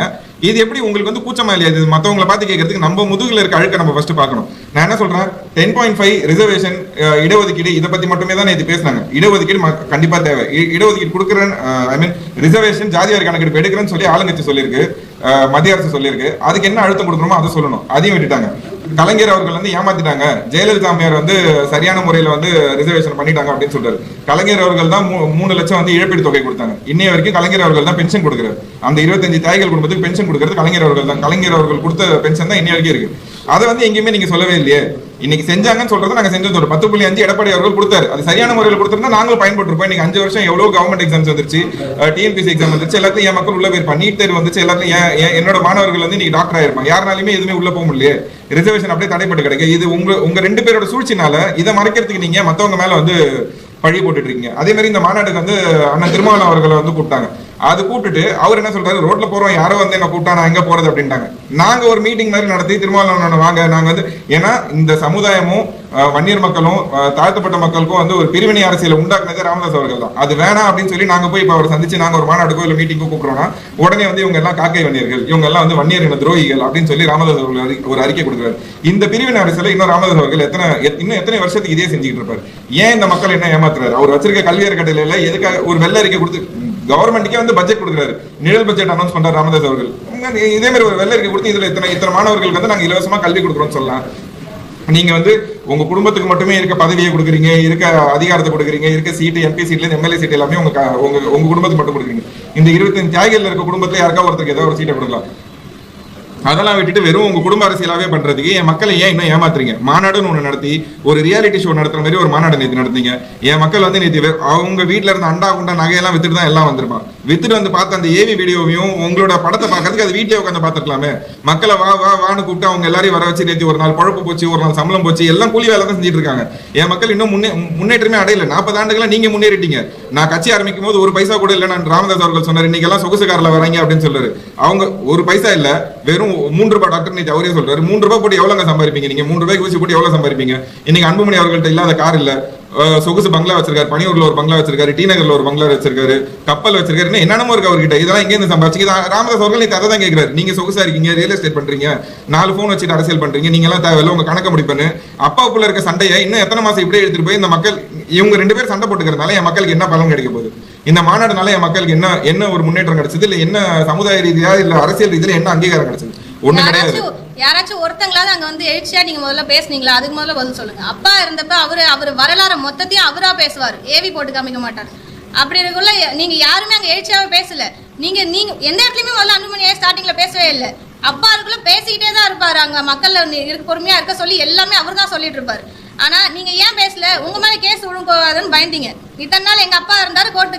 இது எப்படி உங்களுக்கு வந்து கூச்சமா இல்லையா? இது மத்தவங்களை பார்த்து கேட்கறதுக்கு நம்ம முதுகுல இருக்க அழுக்க நம்ம ஃபர்ஸ்ட் பார்க்கணும். நான் என்ன சொல்றேன், 10.5 ரிசர்வேஷன் இடஒதுக்கீடு இதை பத்தி மட்டுமே தான் நேற்று பேசினாங்க. இடஒதுக்கீடு கண்டிப்பா தேவை. இடஒதுக்கீடு கொடுக்குறேன், ஐ மீன் ரிசர்வேஷன் ஜாதிவாரி கணக்கெடுப்பு எடுக்கிறேன்னு சொல்லி ஆளுங்கட்சி சொல்லியிருக்கு, மத்திய அரசு சொல்லியிருக்கு. அதுக்கு என்ன அழுத்தம் கொடுக்கணுமோ அதை சொல்லணும். அதையும் விட்டுட்டாங்க. கலைஞர் அவர்கள் வந்து ஏமாத்திட்டாங்க, ஜெயலலிதா அம்மையார் வந்து சரியான முறையில வந்து ரிசர்வேஷன் பண்ணிட்டாங்க அப்படின்னு சொல்றாரு. கலைஞர் அவர்கள் தான் 3 லட்சம் வந்து இழப்பீடு தொகை கொடுத்தாங்க. இன்னைய வரைக்கும் கலைஞர் அவர்கள் தான் பென்ஷன் கொடுக்குறாரு. அந்த 25 தாய்கள் குடும்பத்துக்கு பென்ஷன் கொடுக்கறது கலைஞர் அவர்கள் தான். கலைஞர் அவர்கள் கொடுத்த பென்ஷன் தான் இன்னைய வரைக்கும் இருக்கு. அதை வந்து எங்கேயுமே நீங்க சொல்லவே இல்லையே. இன்னைக்கு செஞ்சாங்கன்னு சொல்றது நாங்க செஞ்சது ஒரு 10.5 எடப்பாடி அவர்கள் கொடுத்தாரு. அது சரியான முறையில் கொடுத்திருந்தா நாங்களும் பயன்பட்டுருப்போம். இன்னைக்கு 5 வருஷம் எவ்வளவு கவர்மெண்ட் எக்ஸாம்ஸ் வந்துருச்சு, டிஎன்பிசி எக்ஸாம் வந்துருச்சு, எல்லாத்தையும் என் மக்கள் உள்ள போயிருப்பாங்க. நீட் தேர்வு வந்துச்சு, எல்லாத்தையும் என்னோட மாணவர்கள் வந்து இன்னைக்கு டாக்டர் ஆயிருப்பாங்க. யாருனாலுமே எதுவுமே உள்ள போக முடியல. ரிசர்வேஷன் அப்படியே தடைப்பட்டு கிடைக்க. இது உங்க 2 பேரோட சூழ்ச்சினால இதை மறைக்கிறதுக்கு நீங்க மத்தவங்க மேல வந்து பழி போட்டுட்டு இருக்கீங்க. அதே மாதிரி இந்த மாநாட்டுக்கு வந்து அண்ணன் திருமாவளவன் அவர்களை வந்து கூப்பிட்டாங்க. அது கூப்பிட்டுட்டு அவர் என்ன சொல்றாரு, ரோட்ல போறோம் யாரோ வந்து என்ன கூப்பிட்டா நான் எங்க போறது அப்படின்ட்டாங்க. நாங்க ஒரு மீட்டிங் மாதிரி நடத்தி திருமாவளவன் வாங்க, நாங்க வந்து ஏன்னா இந்த சமுதாயமும் வன்னியர் மக்களும் தாழ்த்தப்பட்ட மக்களுக்கும் வந்து ஒரு பிரிவினை அரசியலை உண்டாக்குனதே ராமதாஸ் அவர்கள் தான். அது வேணாம் அப்படின்னு சொல்லி நாங்க போய் இப்ப அவரை சந்திச்சு நாங்க ஒரு மாநாட்டுக்கோ இல்ல மீட்டிங்கோ கூப்பிடுறோம்னா உடனே வந்து இவங்க எல்லாம் காக்கை வன்னியர்கள், இவங்க எல்லாம் வந்து வன்னியர் இன துரோகிகள் அப்படின்னு சொல்லி ராமதாஸ் அவர்கள் ஒரு அறிக்கை கொடுக்குறாரு. இந்த பிரிவினை அரசியலை இன்னும் ராமதாஸ் அவர்கள் இன்னும் எத்தனை வருஷத்துக்கு இதே செஞ்சுக்கிட்டு இருப்பாரு? ஏன் இந்த மக்கள் என்ன ஏமாத்துறாரு? அவர் வச்சிருக்க கல்வி அறக்கட்டளையில எதுக்காக ஒரு வெள்ள அறிக்கை கொடுத்து கவர்மெண்ட்டுக்கே வந்து பட்ஜெட் கொடுக்குறாரு, நிழல் பட்ஜெட் அனௌன்ஸ் பண்றாரு ராமதாஸ் அவர்கள். இதே மாதிரி ஒரு வெள்ள அறிக்கை கொடுத்து இதுல இத்தனை மாணவர்களுக்கு வந்து நாங்க இலவசமா கல்வி கொடுக்குறோம்னு சொல்லலாம். நீங்க வந்து உங்க குடும்பத்துக்கு மட்டுமே இருக்க பதவியை கொடுக்குறீங்க, இருக்க அதிகாரத்தை கொடுக்குறீங்க, இருக்க சீட்டு எம்பி சீட்ல இருந்து எம்எல்ஏ சீட் எல்லாமே உங்க குடும்பத்துக்கு மட்டும் கொடுக்குறீங்க. இந்த 25 தியாகிகள் இருக்க குடும்பத்துல யாருக்கா ஒருத்தருக்கு ஏதாவது ஒரு சீட்டை கொடுக்கலாம். அதெல்லாம் விட்டுட்டு வெறும் உங்க குடும்ப அரசியலாவே பண்றதுக்கு என் மக்களை ஏன் இன்னும் ஏமாத்துறீங்க? மாநாடுன்னு ஒண்ணு நடத்தி ஒரு ரியாலிட்டி ஷோ நடத்துற மாதிரி ஒரு மாநாடு நேற்று நடத்தீங்க. என் மக்கள் வந்து நேற்று அவங்க வீட்டுல இருந்து அண்டா குண்டா நகையெல்லாம் வித்துட்டு தான் எல்லாம் வந்திருப்பான். வித்துட்டு வந்து பார்த்த அந்த ஏவி வீடியோவையும் உங்களோட படத்தை பார்க்கறதுக்கு அது வீட்லயே உட்காந்து பார்த்துக்கலாமே. மக்களை வான்னு கூப்பிட்டு அவங்க எல்லாரையும் வர வச்சு நேற்று ஒரு நாள் பழப்பு போச்சு, ஒரு நாள் சம்பளம் போச்சு, எல்லாம் கூலி வேலை தான் செஞ்சுட்டு இருக்காங்க. என் மக்கள் இன்னும் முன்னேற்றமே அடையல. 40 ஆண்டுகளா நீங்க முன்னேறிட்டீங்க. நான் கட்சி ஆரம்பிக்கும் போது ஒரு பைசா கூட இல்லை. நான் ராமதாஸ் அவர்கள் சொன்னார் இன்னைக்கு எல்லாம் சொகுசு கார்ல வராங்க அப்படின்னு சொல்றாரு. அவங்க ஒரு பைசா இல்ல, வெறும் 3 ரூபாய். டாக்டர் நேற்று அவரே சொல்றாரு 3 ரூபாய் போட்டு எவ்வளவு சம்பாதிப்பீங்க? நீங்க 3 ரூபாய்க்கு ஊசி போட்டு எவ்வளவு சம்பாதிப்பீங்க? இன்னைக்கு அன்புமணி அவர்கள்ட்ட இல்லாத கார் இல்ல, சொகுசு பங்களா வச்சிருக்காரு, பனியூர்ல ஒரு பங்களா வச்சிருக்காரு, டி நகர்ல ஒரு பங்களா வச்சிருக்காரு, கப்பல் வச்சிருக்காரு, என்னென்னமோ இருக்கு அவர்கிட்ட. இதெல்லாம் எங்க இருந்து சம்பாதிச்சு? ராமதாஸ் அவர்கள் நேற்று அதை தான் கேட்கிறாரு. நீங்க சொகுசா இருக்கீங்க, ரியல் எஸ்டேட் பண்றீங்க, 4 போன் வச்சுட்டு அரசியல் பண்றீங்க, நீங்க எல்லாம் தேவையில்ல, உங்க கணக்க முடிப்பேன்னு அப்பாவுக்குள்ள இருக்க சண்டையை இன்னும் எத்தனை மாசம் இப்படியே எடுத்துட்டு போய் இந்த மக்கள் இவங்க 2 பேரும் சண்டை போட்டுக்கிறதுனால என் மக்களுக்கு என்ன பலன் கிடைக்க போகுது? இந்த மாநாடுனால என் மக்களுக்கு என்ன ஒரு முன்னேற்றம் கிடைச்சது? இல்ல என்ன சமுதாய ரீதியா இல்ல அரசியல் ரீதியில என்ன அங்கீகாரம் கிடைச்சது? ஒண்ணு கிடையாது. யாராச்சும் ஒருத்தங்களாவது அங்க வந்து எழுச்சியா நீங்க முதல்ல பேசுனீங்களா? அதுக்கு முதல்ல பதில் சொல்லுங்க. அப்பா இருந்தப்ப அவரு வரலாறு மொத்தத்தையும் அவரா பேசுவாரு, ஏவி போட்டு காமிக்க மாட்டாரு. அப்படி இருக்குள்ள நீங்க யாருமே அங்க எழுச்சியாவே பேசல. நீங்க எந்த இடத்துலயுமே முதல்ல அன்புமணியே ஸ்டார்டிங்ல பேசவே இல்லை. அப்பா இருக்குள்ள பேசிக்கிட்டே தான் இருப்பாரு. அங்க மக்கள் பொறுமையா இருக்க சொல்லி எல்லாமே அவர் தான் சொல்லிட்டு இருப்பாரு. ஆனா நீங்க ஏன் பேசல? உங்க மேல கேஸ் விழுங்கோதுன்னு பயந்தீங்க. இத்தனை நாள் எங்க அப்பா இருந்தாரு, கோர்ட்டு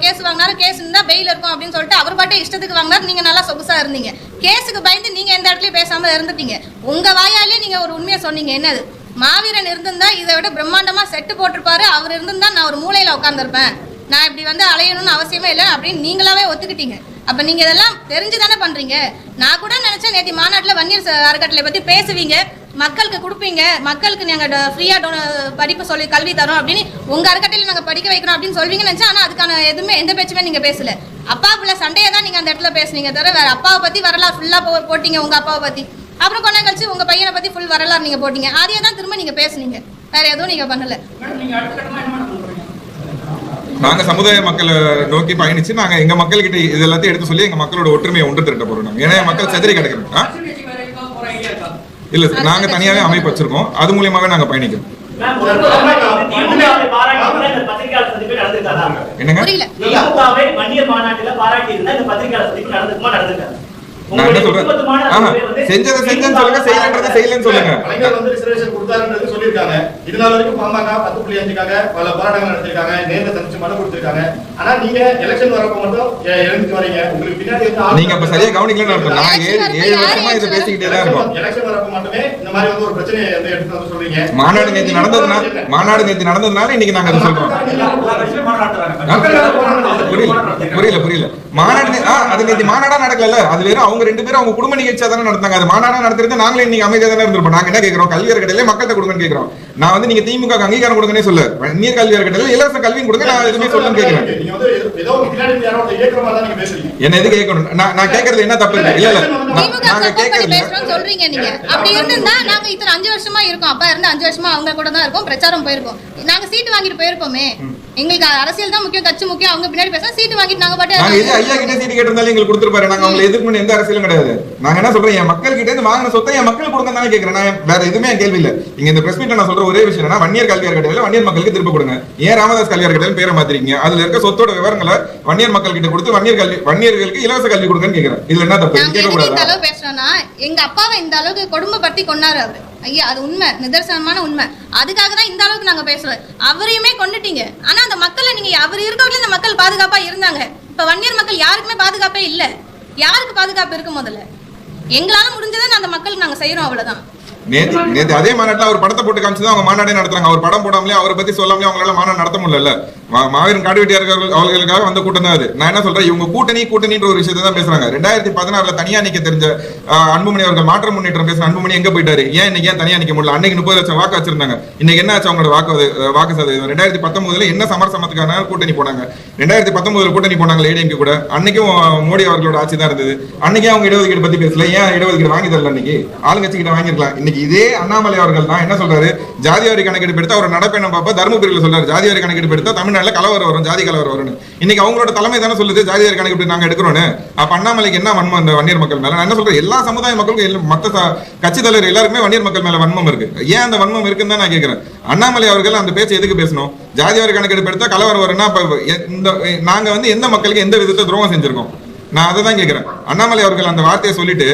கேஸ் வாங்கினாரு, கேஸ் இருந்தா பெயில் இருக்கும் அப்படின்னு சொல்லிட்டு அவர் பாட்டு இஷ்டத்துக்கு வாங்கினாரு. நீங்க நல்லா சொகுசா இருந்தீங்க. கேஸுக்கு பயந்து நீங்க எந்த இடத்துலயும் பேசாம இருந்துட்டீங்க. உங்க வாயாலே நீங்க ஒரு உண்மையை சொன்னீங்க. என்னது? மாவீரன் இருந்திருந்தா இதை விட பிரம்மாண்டமா செட்டு போட்டிருப்பாரு. அவர் இருந்திருந்தா நான் ஒரு மூலையில உட்காந்துருப்பேன், நான் இப்படி வந்து அலையணும்னு அவசியமே இல்லை அப்படின்னு நீங்களாவே ஒத்துக்கிட்டீங்க. அப்ப நீங்க இதெல்லாம் தெரிஞ்சுதானே பண்றீங்க. நான் கூட நினைச்சேன் நேற்று மாநாட்டுல வன்னியர் அறக்கட்டளை பத்தி பேசுவீங்க, மக்களுக்கு கொடுப்பீங்க, மக்களுக்கு நாங்க ஃப்ரீயா படிப்பு சொல்லி கல்வி தரோம் அப்படின்னு உங்க அறக்கட்டையில நாங்க படிக்க வைக்கிறோம் அப்படின்னு சொல்வீங்கன்னு நினைச்சா. ஆனா அதுக்கான எதுவுமே எந்த பேச்சுமே நீங்க பேசல. அப்பாவுக்குள்ள சண்டையை தான் நீங்க அந்த இடத்துல பேசுனீங்க தவிர வேற அப்பாவை பத்தி வரலாறு ஃபுல்லா போட்டீங்க. உங்க அப்பாவை பத்தி அப்புறம் கொஞ்ச கழிச்சு உங்க பையனை பத்தி ஃபுல் வரலாறு நீங்க போட்டீங்க. அதையே தான் திரும்ப நீங்க பேசுனீங்க, வேற எதுவும் நீங்க பண்ணல. நாங்க சமுதாய மக்களை நோக்கி பயணிச்சு நாங்க எங்க மக்கள் கிட்ட இது எல்லாத்தையும் எடுத்து சொல்லி எங்க மக்களோட ஒற்றுமையை ஒன்று திரட்ட போறோம். ஏன்னா மக்கள் செதறி கிடக்குறாங்க. இல்ல சார், நாங்க தனியாவே அமைப்பு வச்சிருக்கோம், அது மூலியமாவே நாங்க பயணிக்கிறோம். என்னங்க நான் என்ன சொல்றேன், செஞ்சதை செஞ்சேன்னு சொல்லுங்க, செய்யலன்றதை செய்யலன்னு சொல்லுங்க. சொல்லிருக்காங்க. இதனால வரைக்கும் பாமக 10.5க்காக பல போராட்டங்கள் நடத்திருக்காங்க, நேர்ல சந்திச்சு மனு கொடுத்திருக்காங்க. ஆனா நீங்க எலெக்ஷன் வரப்ப மட்டும் எழுந்து வரீங்க. உங்களுக்கு பின்னாடி நீங்க அப்ப சரியா கவனிக்கலன்னு அர்த்தம். நான் 7 வருஷமா இதை பேசிக்கிட்டே தான் இருக்கோம். எலெக்ஷன் வரப்ப மட்டுமே இந்த மாதிரி வந்து ஒரு பிரச்சனையை எடுத்து வந்து சொல்றீங்க. மாநாடு நேத்து நடந்ததுனால இன்னைக்கு நாங்க அதை சொல்றோம். புரியல மாநாடு அது நேத்து மாநாடா நடக்கல. அது வேற அவங்க 2 பேரும் அவங்க குடும்ப நிகழ்ச்சியா தானே நடந்தாங்க. அது மாநாடா நடத்திருந்தா நாங்களே இன்னைக்கு அமைதியா தானே இருந்திருப்போம். நாங்க என்ன கேட்கிறோம்? கல்வி அறக்கட்டளையில மக்கள்கிட்ட கொடுங்கன்னு கேட்கிறோம். நான் வந்து நீங்க திமுக அங்கீகாரம் கொடுங்கன்னே சொல்ல, நீர் கல்வி அறக்கட்டளையில இலவச கல்வியும் கொடுங்க, நான் எதுவுமே சொல்லணும்னு கேட்கிறேன். என்ன எது கேட்கணும்? நான் கேட்கறது என்ன தப்பு இல்லை. இல்ல நாங்க கேட்கறது சொல்றீங்க நீங்க. அப்படி இருந்தா நாங்க இத்தனை 5 வருஷமா இருக்கோம். அப்பா இருந்து 5 வருஷமா அவங்க கூட தான் இருக்கோம், பிரச்சாரம் போயிருக்கோம், நாங்க சீட்டு வாங்கிட்டு போயிருப்போமே. எங்களுக்கு அரசியல் தான் முக்கியம், கட்சி முக்கியம். அவங்க பின்னாடி பேச சீட்டு வாங்கிட்டு நாங்க பாட்டு நாங்க எது ஐயா கிட்ட சீட்டு கேட்டிருந்தாலும் எங்களுக்கு கொடுத்துருப்பாரு. நாங்க அவங்களை எதுக்கு முன்ன எந்த அரசியலும் கிடையாது. நாங்க என்ன சொல்றோம், என் மக்கள் கிட்ட இருந்து வாங்கின சொத்தை என் மக்கள் கொடுங்க தானே கேட்கறேன். நான் வேற எதுவுமே என் கேள்வி இல்ல. இங்க இந்த பிரஸ் மீட்ல நான் சொல்ற ஒரே விஷயம் என்ன, வன்னியர் கல்வியார் கடையில வன்னியர் மக்களுக்கு திருப்ப கொடுங்க. ஏன் ராமதாஸ் கல்வியார் கடையில பேரை மாத்திருக்கீங்க? அதுல இருக்க சொத்தோட விவரங்களை வன்னியர் மக்கள் கிட்ட கொடுத்து வன்னியர்களுக்கு இலவச கல்வி கொடுங்கன்னு கேட்கறேன். இதுல என்ன தப்பு? கேட்க கூடாது. இந்த அளவு பேசுறோம்னா எங்க அப்பாவை இந்த அளவுக்கு கொடுமைப்படுத்தி கொண்டாரு அவரு. ஐயா அது உண்மை, நிதர்சனமான உண்மை. அதுக்காக தான் இந்த அளவுக்கு நாங்க பேசுறோம். அவரையுமே கொண்டுட்டீங்க. ஆனா அந்த மக்களை நீங்க அவர் இருக்கவங்களே இந்த மக்கள் பாதுகாப்பா இருந்தாங்க. இப்ப வன்னியர் மக்கள் யாருக்குமே பாதுகாப்பே இல்ல. யாருக்கு பாதுகாப்பு இருக்கு? முதல்ல எங்களால முடிஞ்சதை அந்த மக்களுக்கு நாங்க செய்யறோம், அவ்வளவுதான். நேத்து அதே மாநாட்டில் அவர் படத்தை போட்டு காமிச்சுதான் அவங்க மாநாடே நடத்துறாங்க. அவர் படம் போடாமலே அவரை பத்தி சொல்லாமலே அவங்களால மாநாடு நடத்த முடியல. மாவீரன் காடுவெட்டியார் அவர்களுக்காக வந்த கூட்டம் தான் அது. நான் என்ன சொல்றேன், இவங்க கூட்டணின்ற ஒரு விஷயத்தை தான் பேசுறாங்க. 2016 தனியா நிக்க தெரிஞ்ச அன்புமணி அவர்கள் மாற்ற முன்னேற்றம் பேசுற அன்புமணி எங்க போயிட்டாரு? ஏன் தனியா நிக்க முடியல? அன்னைக்கு 30 லட்சம் வாக்கு வச்சிருந்தாங்க. இன்னைக்கு என்ன ஆச்சு அவங்களோட வாக்கு சதவீதம்? 2019 என்ன சமரசமத்துக்கான கூட்டணி போனாங்க. 2019 கூட்டணி போனாங்க ஏடிஎம்கே கூட. அன்னைக்கும் மோடி அவர்களோட ஆட்சி தான் இருந்தது. அன்னைக்கே அவங்க இடஒதுக்கீடு பத்தி பேசல. ஏன் இடஒதுக்கீடு வாங்கி தரல? அன்னைக்கு ஆளுங்கட்சி கிட்ட வாங்கிருக்கலாம். இன்னைக்கு இதே அண்ணாமலை அவர்கள் தான் என்ன சொல்றாரு, ஜாதிவாரி கணக்கெடுப்பு எடுத்து அவர் நடப்பேன் பாப்பா தர்மபுரியில சொல்றாரு, ஜாதிவாரி கணக்கெடுப்பு எடுத்தா தமிழ்நாட்டுல கலவரம் வரும், ஜாதி கலவரம் வரும். இன்னைக்கு அவங்களோட தலைமை தானே சொல்லுது ஜாதிவாரி கணக்கெடுப்பு நாங்க எடுக்கிறோன்னு. அப்ப அண்ணாமலைக்கு என்ன வன்மம் இந்த வன்னியர் மக்கள் மேல? நான் என்ன சொல்றேன், எல்லா சமுதாய மக்களுக்கும் மத்த கட்சி தலைவர் எல்லாருக்குமே வன்னியர் மக்கள் மேல வன்மம் இருக்கு. ஏன் அந்த வன்மம் இருக்குன்னு தான் நான் கேட்கிறேன். அண்ணாமலை அவர்கள் அந்த பேச்சு எதுக்கு பேசணும்? ஜாதிவாரி கணக்கெடுப்பு எடுத்தா கலவரம் வரும்னா நாங்க வந்து எந்த மக்களுக்கு எந்த விதத்தை துரோகம் செஞ்சிருக்கோம்? நான் அதை தான் கேட்கிறேன். அண்ணாமலை அவர்கள் அந்த வார்த்தையை சொல்லிட்டு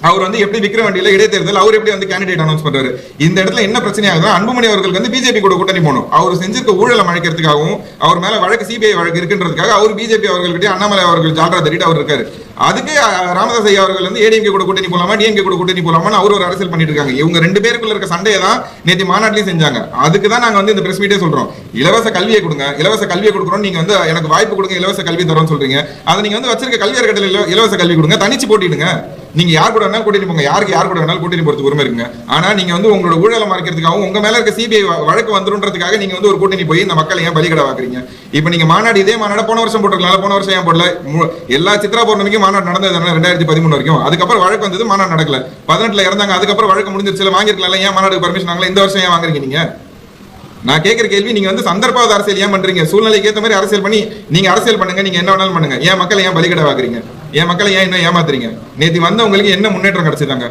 அவர் வந்து எப்படி விக்கிரவாண்டியில இடைத்தேர்தல் அவர் எப்படி வந்து கேண்டிடேட் அனௌன்ஸ் பண்றாரு? இந்த இடத்துல என்ன பிரச்சனை ஆகுதுன்னா, அன்புமணி அவர்களுக்கு வந்து பிஜேபி கூட கூட்டணி போகணும். அவர் செஞ்சிருக்க ஊழலை மறைக்கிறதுக்காகவும் அவர் மேல வழக்கு சிபிஐ வழக்கு இருக்குன்றதுக்காக அவர் பிஜேபி அவர்கள்கிட்ட அண்ணாமலை அவர்கள் ஜால்ரா தட்டிட்டு அவர் இருக்காரு. அதுக்கு ராமதாஸ் ஐயா அவர்கள் வந்து ஏடிஎம்கே கூட கூட்டணி போலாமா டிஎம்கே கூட கூட்டணி போலாமான்னு அவர் ஒரு அரசியல் பண்ணிட்டு இருக்காங்க. இவங்க ரெண்டு பேருக்குள்ள இருக்க சண்டையை தான் நேற்று மாநாட்டிலையும் செஞ்சாங்க. அதுக்கு தான் நாங்க வந்து இந்த பிரஸ் மீட்டே சொல்றோம், இலவச கல்வியை கொடுங்க, இலவச கல்வியை கொடுக்குறோம். நீங்க வந்து எனக்கு வாய்ப்பு கொடுங்க, இலவச கல்வி தரோம்னு சொல்றீங்க. அதை நீங்க வந்து வச்சிருக்க கல்வியார் கட்டளை இலவச கல்வி கொடுங்க, தனிச்சு போட்டிடுங்க. நீங்க யார் கூட வேணாலும் கூட்டணி போங்க, யார் கூட வேணாலும் கூட்டணி போறதுக்கு உரிமை இருக்குங்க. ஆனா நீங்க வந்து உங்களோட ஊழலை மறைக்கிறதுக்காகவும் உங்க மேல இருக்க சிபிஐ வழக்கு வந்துருன்றதுக்காக நீங்க வந்து ஒரு கூட்டணி போய் இந்த மக்களை ஏன் பலிகடை வாக்குறீங்க? இப்ப நீங்க மாநாடு இதே மாநாடு போன வருஷம் போட்டுருக்கலாம், போன வருஷம் ஏன் போடல? எல்லா சித்ரா பௌர்ணமிக்கும் மாநாடு நடந்தது 2013 வரைக்கும். அதுக்கப்புறம் வழக்கு வந்தது, மாநாடு நடக்கல. 18 இறந்தாங்க, அதுக்கப்புறம் வழக்கு முடிஞ்சிருச்சு, வாங்கிருக்கலாம். ஏன் மாநாடு பர்மிஷன் வாங்கல? இந்த வருஷம் ஏன் வாங்குறீங்க நீங்க? நான் கேட்கிற கேள்வி, நீங்க வந்து சந்தர்ப்பாவது அரசியல் ஏன் பண்றீங்க? சூழ்நிலைக்கு ஏற்ற மாதிரி அரசியல் பண்ணி நீங்க அரசியல் பண்ணுங்க, நீங்க என்ன வேணாலும் பண்ணுங்க. ஏன் மக்களை ஏன் பலிகடை வாக்குறீங்க? ஏன் மக்களை ஏன் இன்னும் ஏமாத்துறீங்க? நேற்று வந்தவங்களுக்கு என்ன முன்னேற்றம் கிடைச்சிதாங்க?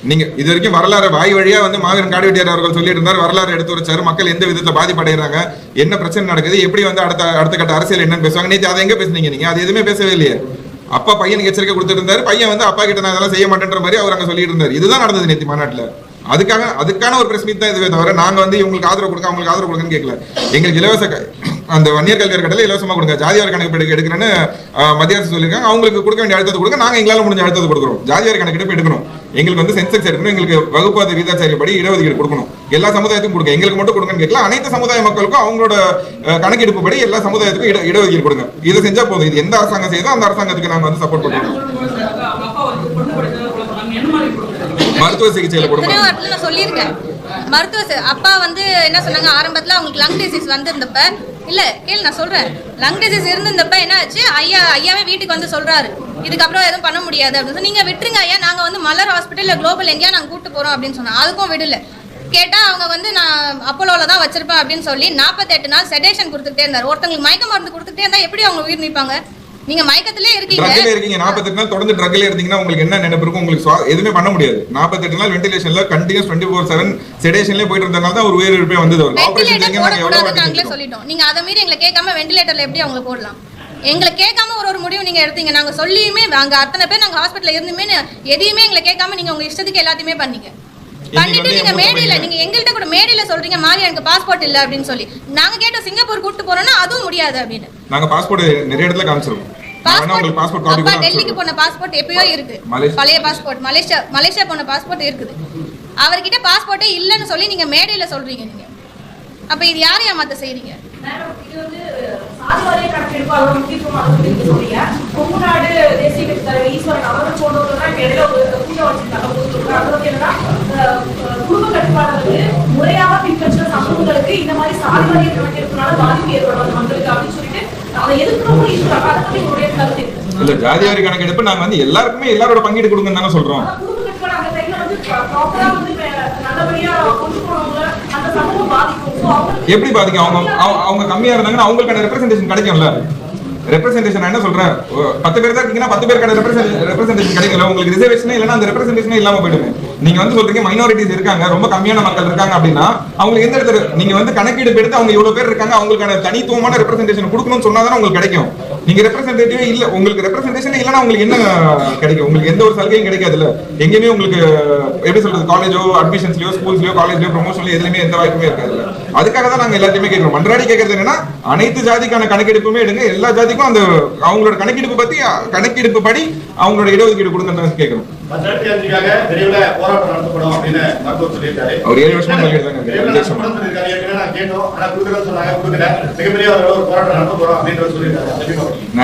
நீங்க இது வரைக்கும் வரலாறு வாய் வழியா வந்து மாவீரன் காடுவெட்டியார் அவர்கள் சொல்லிட்டு இருந்தார், வரலாறு எடுத்து வச்சாரு, மக்கள் எந்த விதத்துல பாதிப்படைகிறாங்க, என்ன பிரச்சனை நடக்குது, எப்படி வந்து அடுத்த கட்ட அரசியல் என்னன்னு பேசுவாங்க. நேற்று அதை எங்க பேசுனீங்க நீங்க? அது எதுவுமே பேசவே இல்லையே. அப்பா பையனுக்கு எச்சரிக்கை கொடுத்துட்டு இருந்தாரு, பையன் வந்து அப்பா கிட்ட நான் அதெல்லாம் செய்ய மாட்டேன்ற மாதிரி அவர் அங்க சொல்லிட்டு இருந்தாரு. இதுதான் நடந்தது நேற்று மாநாட்டுல. அதுக்கான ஒரு பிரஸ் மீட் தான் இதுவே தவிர நாங்க வந்து இவங்களுக்கு ஆதரவு கொடுக்க அவங்களுக்கு ஆதரவு கொடுக்கன்னு கேட்கல. எங்களுக்கு இலவச அந்த வன்னியர் கல்வியார் கட்டளை இலவசமா கொடுங்க, ஜாதிவாரி கணக்கெடுப்பு எடுக்கிறேன்னு மத்திய அரசு சொல்லியிருக்காங்க. அவங்களுக்கு கொடுக்க வேண்டிய அழுத்தத்தை கொடுங்க, நாங்க எங்களால முடிஞ்ச அழுத்தத்தை கொடுக்குறோம். ஜாதிவாரி கணக்கெடுப்பு எடுக்கணும், எங்களுக்கு வந்து சென்செக்ஸ் எடுக்கணும், எங்களுக்கு வகுப்பாத விகிதாச்சாரியப்படி இடஒதுக்கீடு கொடுக்கணும், எல்லா சமுதாயத்துக்கும் கொடுங்க. எங்களுக்கு மட்டும் கொடுங்கன்னு கேட்கல, அனைத்து சமுதாய மக்களுக்கும் அவங்களோட கணக்கெடுப்பு படி எல்லா சமுதாயத்துக்கும் இடஒதுக்கீடு கொடுங்க. இதை செஞ்சா போதும். இது எந்த அரசாங்கம் செய்தோ அந்த அரசாங்கத்துக்கு நாங்க வந்து சப்போர்ட் பண்ணுவோம். மருத்துவ சிகிச்சையில கொடுங்க சொல்லியிருக்கேன். அப்பா வந்து என்ன சொன்னாங்க, ஆரம்பத்துல அவங்களுக்கு லங் டிசீஸ் வந்திருந்தப்ப, இல்ல கேளு நான் சொல்றேன், லங் டிசீஸ் இருந்திருந்தப்ப என்ன ஆச்சு, ஐயாவே வீட்டுக்கு வந்து சொல்றாரு, இதுக்கப்புறம் எதுவும் பண்ண முடியாது அப்படின்னு. நீங்க விட்டுருங்க ஐயா, நாங்க வந்து மலர் ஹாஸ்பிட்டல் குளோபல் எங்கேயா நாங்க கூட்டு போறோம் அப்படின்னு சொன்னோம். அதுக்கும் விடல. கேட்டா அவங்க வந்து நான் அப்போலோல தான் வச்சிருப்பேன் அப்படின்னு சொல்லி 48 நாள் செடேஷன் கொடுத்துட்டே இருந்தாரு. ஒருத்தங்களுக்கு மயக்க மருந்து கொடுத்துட்டே இருந்தா எப்படி அவங்க உயிர் நீப்பாங்க? நீங்க மயக்கத்திலே இருக்கீங்க. 48 நாள் தொடர்ந்து ட்ரக்ல இருந்தீங்கன்னா உங்களுக்கு என்ன நினைப்பு இருக்கும்? உங்களுக்கு எதுவுமே பண்ண முடியாது. 48 நாள் வென்டிலேஷன்ல கண்டினியூஸ் 24/7 செடேஷன்ல போயிட்டு இருந்தனால தான் ஒரு உயிரிழப்பே வந்தது. நாங்களே சொல்லிட்டோம். நீங்க அதை மீறி எங்களை கேட்காம வென்டிலேட்டர்ல எப்படி அவங்க போடலாம்? எங்களை கேட்காம ஒரு முடிவு நீங்க எடுத்தீங்க. நாங்க சொல்லியுமே அங்க அத்தனை பேர் நாங்க ஹாஸ்பிட்டல்ல இருந்துமே எதையுமே எங்களை கேட்காம நீங்க உங்க இஷ்டத்துக்கு எல்லாத்தையுமே பண்ணீங்க. பண்ணிட்டு நீங்க மேடையில நீங்க எங்கள்கிட்ட கூட மேடையில சொல்றீங்க மாறி எனக்கு பாஸ்போர்ட் இல்ல அப்படின்னு சொல்லி. நாங்க கேட்ட சிங்கப்பூர் கூட்டு போறோம்னா அதுவும் முடியாது அப்படின்னு. நாங்க பாஸ்போர்ட் நிறைய இடத்துல காமிச்சிருக்கோம். அப்பா டெல்லிக்கு போன பாஸ்போர்ட் எப்பயோ இருக்கு, பழைய பாஸ்போர்ட். மலேசியா போன பாஸ்போர்ட் இருக்குது. அவர்கிட்ட பாஸ்போர்ட்டே இல்லன்னு சொல்லி நீங்க மேடையில சொல்றீங்க. நீங்க அப்ப இது யாரை ஏமாத்த செய்றீங்க? சாதிவாரிய கணக்கெடுப்பு அதோட முக்கியத்துவம் அதை பத்தி சொல்றீங்க. கொங்குநாடு தேசிய கட்சி தலைவர் ஈஸ்வரன் அவர்கள் போன்றவர்கள் இடையில ஒரு கூட்டம் வச்சிருக்காங்க. அது வந்து என்னன்னா, குடும்ப கட்டுப்பாடு முறையாக பின்பற்ற சமூகங்களுக்கு இந்த மாதிரி சாதிவாரிய கணக்கெடுப்புனால பாதிப்பு ஏற்படும் மக்களுக்கு அப்படின்னு சொல்லிட்டு அதை எதிர்க்கிறவங்க இருக்காங்க. அதை பத்தி உங்களுடைய கருத்து இல்ல? ஜாதிவாரி கணக்கெடுப்பு நாங்க வந்து எல்லாருக்குமே எல்லாரோட பங்கீடு கொடுங்கன்னு தானே சொல்றோம். குடும்ப கட்டுப்பாடு அந்த டைம்ல வந்து ப்ராப்பரா வந்து நல்லபடியா கொண்டு போனவங்க அந்த சமூகம் பாதிக்கும். எப்படி பாதிக்கும்? அவங்க கம்மியா இருந்தாங்கன்னா அவங்களுக்கான ரெப்ரசன்டேஷன் கிடைக்கும்ல. ரெப்ரசன்டேஷன் என்ன சொல்றேன், 10 பேர் தான் இருக்கீங்கன்னா 10 பேருக்கான ரெப்ரசன்டேஷன் கிடைக்கல. உங்களுக்கு ரிசர்வேஷனே இல்லைன்னா அந்த ரெப்ரசன்டேஷனே இல்லாம போயிடுங்க. நீங்க வந்து சொல்றீங்க மைனாரிட்டிஸ் இருக்காங்க, ரொம்ப கம்மியான மக்கள் இருக்காங்க அப்படின்னா அவங்களுக்கு எந்த இடத்துல நீங்க வந்து கணக்கீடு எடுத்து அவங்க இவ்வளவு பேர் இருக்காங்க அவங்களுக்கான தனித்துவமான ரெப்ரசன்டேஷன் கொடுக்கணும்னு சொன்னாதான் உங்களுக்கு கிடைக்கும். நீங்க ரெப்ரசன்டேட்டிவே இல்ல, உங்களுக்கு ரெப்ரசன்டேஷன் இல்லைன்னா உங்களுக்கு என்ன கிடைக்கும்? உங்களுக்கு எந்த ஒரு சலுகையும் கிடைக்காதுல்ல. எங்கேயுமே உங்களுக்கு எப்படி சொல்றது, காலேஜோ அட்மிஷன்ஸ்லயோ ஸ்கூல்ஸ்லயோ காலேஜ்லயோ ப்ரொமோஷன்லயோ எதுலயுமே எந்த வாய்ப்புமே இருக்காதுல்ல. அதுக்காக தான் நாங்க எல்லாத்தையுமே கேட்கிறோம். மன்றாடி கேட்கறது என்னன்னா அனைத்து ஜாதிக்கான கணக்கெடுப்புமே எடுங்க, எல்லா ஜாதிக்கும் அந்த அவங்களோட கணக்கெடுப்பு பத்தி கணக்கெடுப்பு படி அவங்களோட இடஒதுக்கீடு கொடுங்கன்னு கேட்கணும். அவர் 7 வருஷமா நான்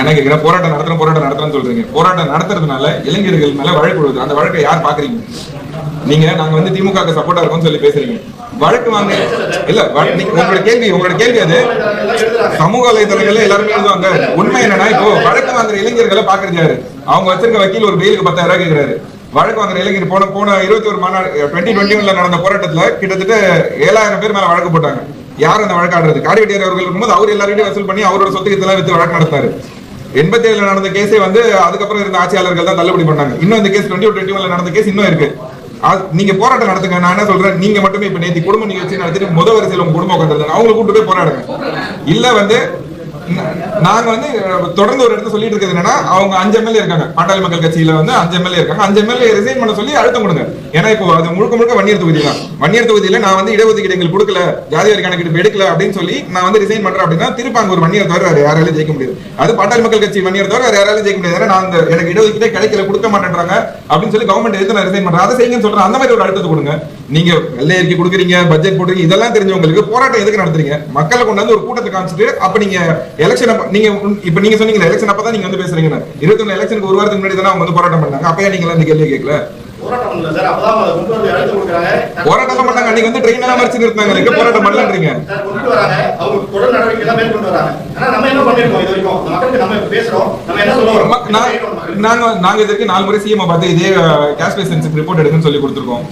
என்ன கேட்கிறேன், போராட்டம் நடத்துறேன்னு சொல்றீங்க. போராட்டம் நடத்துறதுனால இளைஞர்கள் மேல வழக்கு விடுது. அந்த வழக்கை யார் பாக்குறீங்க? நீங்க நாங்க வந்து திமுக சப்போர்ட்டா இருக்கோம்னு சொல்லி பேசுறீங்க. வழக்கு வாங்க இல்ல, உங்களோட கேள்வி அது சமூக வலைதளங்கள்ல எல்லாருமே எழுதுவாங்க. உண்மை என்னன்னா இப்போ வழக்கு வாங்குற இளைஞர்களை பாக்குறது யாரு? அவங்க வச்சிருக்க வக்கீல் ஒரு பெயிலுக்கு 10,000 ரூபாய் கேட்கிறாரு. வழக்கு வாங்குற இளைஞர் போன 21 மாநாடு 2021 நடந்த போராட்டத்துல கிட்டத்தட்ட 7000 பேர் மேல வழக்கு போட்டாங்க. யார் அந்த வழக்கு ஆடுறது? காரிவெட்டியார் அவர்கள் இருக்கும்போது அவர் எல்லாரையும் வசூல் பண்ணி அவரோட சொத்துக்கு இதெல்லாம் வச்சு வழக்கு நடத்தாரு. 87 நடந்த கேஸே வந்து அதுக்கப்புறம் இருந்த ஆட்சியாளர்கள் தான் தள்ளுபடி பண்ணாங்க. இன்னும் இந்த கேஸ் 2021 நடந்த கேஸ் இன்னும் இருக்கு. நீங்க போராட்டம் நடத்துங்க. நான் என்ன சொல்றேன், நீங்க மட்டுமே இப்ப நேற்று குடும்ப நிகழ்ச்சி நடத்திட்டு முதல் வரிசையில் உங்க குடும்பம் உட்காந்துருந்தாங்க, அவங்களை கூட்டு போய் போராடுங்க. இல்ல வந்து நாங்க வந்து தொடர்ந்து ஒரு இடத்துல சொல்லிட்டு இருக்கிறது என்னன்னா, அவங்க 5 MLA இருக்காங்க, பாட்டாளி மக்கள் கட்சியில வந்து 5 MLA இருக்காங்க. 5 MLA ரிசைன் பண்ண சொல்லி அழுத்தம் கொடுங்க. ஏன்னா இப்போ அது முழுக்க வன்னியர் தொகுதி தான். வன்னியர் தொகுதியில நான் வந்து இடஒதுக்கீடு எங்களுக்கு கொடுக்கல, ஜாதிவாரி கணக்கெடுப்பு எடுக்கல அப்படின்னு சொல்லி நான் வந்து ரிசைன் பண்றேன் அப்படின்னா திருப்பி அங்க ஒரு வன்னியர் தவிர வேற யாராலும் ஜெயிக்க முடியாது. அது பாட்டாளி மக்கள் கட்சி வன்னியர் தவிர வேற யாராலும் ஜெயிக்க முடியாது. ஏன்னா நான் எனக்கு இடஒதுக்கீடே கிடைக்கல, கொடுக்க மாட்டேன்றாங்க அப்படின்னு சொல்லி கவர்மெண்ட் எடுத்து நான் ரிசைன் பண்றேன், அதை செய்யுங்கன்னு சொல்றேன். அந்த மாதிரி ஒரு அழுத்தத்தை கொடுங்க. நீங்க வெள்ளை அறிக்கை கொடுக்குறீங்க, பட்ஜெட் போடுறீங்க, இதெல்லாம் தெரிஞ்சவங்களுக்கு போராட்டம் எதுக்கு நடத்துறீங்க? மக்களை கொண்டாந்து ஒரு கூட்டத்தை காமிச்சிட்டு அப்ப நீங்க எலெக்ஷன் நீங்க இப்ப நீங்க சொன்னீங்க எலெக்ஷன் அப்பதான் நீங்க வந்து பேசுறீங்க. 21 எலெக்ஷனுக்கு ஒரு வாரத்துக்கு முன்னாடி தானே அவங்க வந்து போராட்டம் பண்ணாங்க. அப்பயே நீங்க இந்த கேள்வி கேட்கல. போராட்டம் பண்ணாங்க, அன்னைக்கு வந்து ட்ரெயின் எல்லாம் மறிச்சு நிறுத்தாங்க. நீங்க போராட்டம் பண்ணலன்றீங்க. நாங்க இதற்கு 4 முறை சிஎம் பார்த்து இதே கேஷ் பேஸ் ரிப்போர்ட் எடுக்குன்னு சொல்லி கொடுத்துருக்கோம்.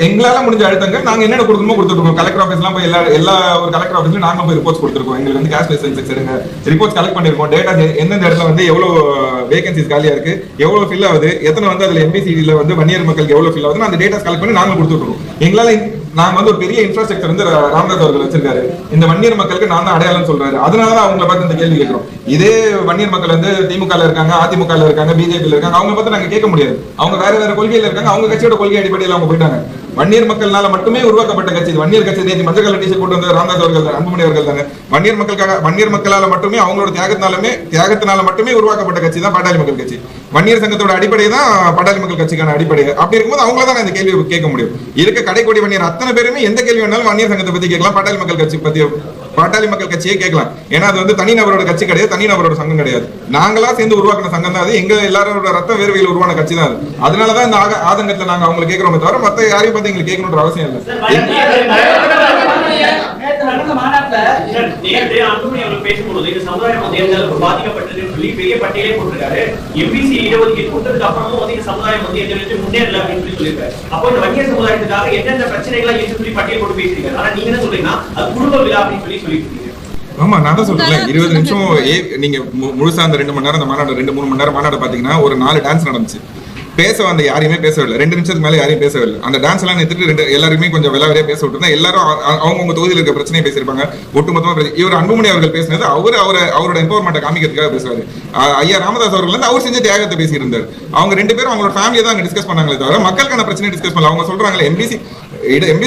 எங்களால முடிஞ்ச அழுத்தங்க நாங்க என்ன கொடுக்கணுமோ கொடுத்துருக்கோம். கலெக்டர் ஆஃபீஸ் எல்லாம் போய் எல்லா ஒரு கலெக்டர் ஆஃபீஸ்ல நாங்க போய் ரிப்போர்ட்ஸ் கொடுத்துருக்கோம். எங்களுக்கு வந்து கேஷ் பேஸ் எடுங்க, ரிப்போர்ட்ஸ் கலெக்ட் பண்ணிருக்கோம். டேட்டா எந்தெந்த இடத்துல வந்து எவ்வளவு வேகன்சிஸ் காலியா இருக்கு, எவ்வளவு ஃபில் ஆகுது, எத்தனை வந்து அதுல எம்பிசிடில வந்து வன்னியர் மக்களுக்கு எவ்வளவு ஃபில் ஆகுதுன்னு அந்த டேட்டாஸ் கலெக்ட் பண்ணி நாங்க கொடுத்துருக்கோம். எங்களால நாங்க வந்து ஒரு பெரிய இன்ஃப்ராஸ்ட்ரக்சர் வந்து ராமதாஸ் அவர்கள் வச்சிருக்காரு. இந்த வன்னியர் மக்களுக்கு நான் தான் அடையாளம் சொல்றாரு. அதனாலதான் அவங்களை பார்த்து இந்த கேள்வி கேட்கிறோம். இதே வன்னியர் மக்கள் வந்து திமுக இருக்காங்க, அதிமுக இருக்காங்க, பிஜேபி இருக்காங்க. அவங்க பார்த்து நாங்க கேட்க முடியாது. அவங்க வேற கொள்கையில இருக்காங்க. அவங்க கட்சியோட கொள்கை அடிப்படையில் அவங்க போயிட்டாங்க. வன்னியர் மக்கள்னால மட்டுமே உருவாக்கப்பட்ட கட்சி வன்னியர் கட்சி. நேற்று மஞ்சள் கலர் டீஷர்ட் போட்டு வந்த ராமதாஸ் அவர்கள், அன்புமணி அவர்கள் தானே. வன்னியர் மக்களால மட்டுமே, அவங்களோட தியாகத்தினால மட்டுமே உருவாக்கப்பட்ட கட்சி தான் பாட்டாளி மக்கள் கட்சி. வன்னியர் சங்கத்தோட அடிப்படை தான் பாட்டாளி மக்கள் கட்சிக்கான அடிப்படை. அப்படி இருக்கும்போது அவங்கள தான் இந்த கேள்வி கேட்க முடியும். இருக்க கடைக்கோடி வன்னியர் அத்தனை பேருமே எந்த கேள்வி வேணாலும் வன்னியர் சங்கத்தை பத்தி கேட்கலாம், பாட்டாளி மக்கள் கட்சி பத்தி பாட்டாளி மக்கள் கட்சியே கேட்கலாம். ஏன்னா அது வந்து தனிநபரோட கட்சி கிடையாது, தனிநபரோட சங்கம் கிடையாது. நாங்களா சேர்ந்து உருவாக்கின சங்கம் தான் அது. எங்க எல்லாரோட ரத்த வேர்வையில் உருவான கட்சி தான் அது. அதனாலதான் இந்த ஆதங்கத்துல நாங்க அவங்களை கேட்கிறோமே தவிர மத்த யாரையும் பார்த்து எங்களுக்கு கேட்கணுன்ற அவசியம் இல்லை. பேசும்போது இந்த சமுதாயம் வந்து எந்த அளவுக்கு பாதிக்கப்பட்டதுன்னு சொல்லி பெரிய பட்டியலே போட்டிருக்காரு. எம்பிசி இடஒதுக்கீடு கொடுத்ததுக்கு அப்புறமும் வந்து இந்த சமுதாயம் வந்து எந்த விதத்தில் முன்னேறல அப்படின்னு சொல்லி சொல்லியிருக்காரு. அப்போ இந்த வன்னியர் சமுதாயத்துக்காக எந்தெந்த பிரச்சனைகள் இருக்கு சொல்லி பட்டியல் போட்டு பேசியிருக்காரு. ஆனா நீங்க என்ன சொல்றீங்கன்னா அது குடும்ப விழா அப்படின்னு சொல்லி சொல்லிட்டு. ஆமா, நான் தான் சொல்றேன் 20 நிமிஷம் நீங்க முழுசா அந்த 2 மணி நேரம் அந்த மாநாடு 2-3 மணி நேரம் மாநாடு பாத்தீங்கன்னா ஒரு 4 டான்ஸ் நடந்துச்சு. பேச வந்த யாரையுமே பேசவில்லை. 2 நிமிஷத்துக்கு மேல யாரையும் பேசவில்லை. அந்த டான்ஸ் எல்லாம் நிறுத்திட்டு எல்லாருமே கொஞ்சம் விளையாடியா பேச விட்டுருந்தா எல்லாரும் அவங்க தொகுதியில் இருக்க பிரச்சனையை பேசியிருப்பாங்க. ஒட்டுமொத்தமா இவர் அன்புமணி அவர்கள் பேசினது அவரோட எம்பவர்மெண்ட்டை காமிக்கிறதுக்காக பேசுவாரு. ஐயா ராமதாஸ் அவர்கள் வந்து அவர் செஞ்ச தியாகத்தை பேசியிருந்தார். அவங்க 2 பேரும் அவங்களோட ஃபேமிலியை தான் அங்க டிஸ்கஸ் பண்ணாங்களே தவிர மக்களுக்கான பிரச்சனை டிஸ்கஸ் பண்ணல. அவங்க சொல்றாங்களே எம்பிசி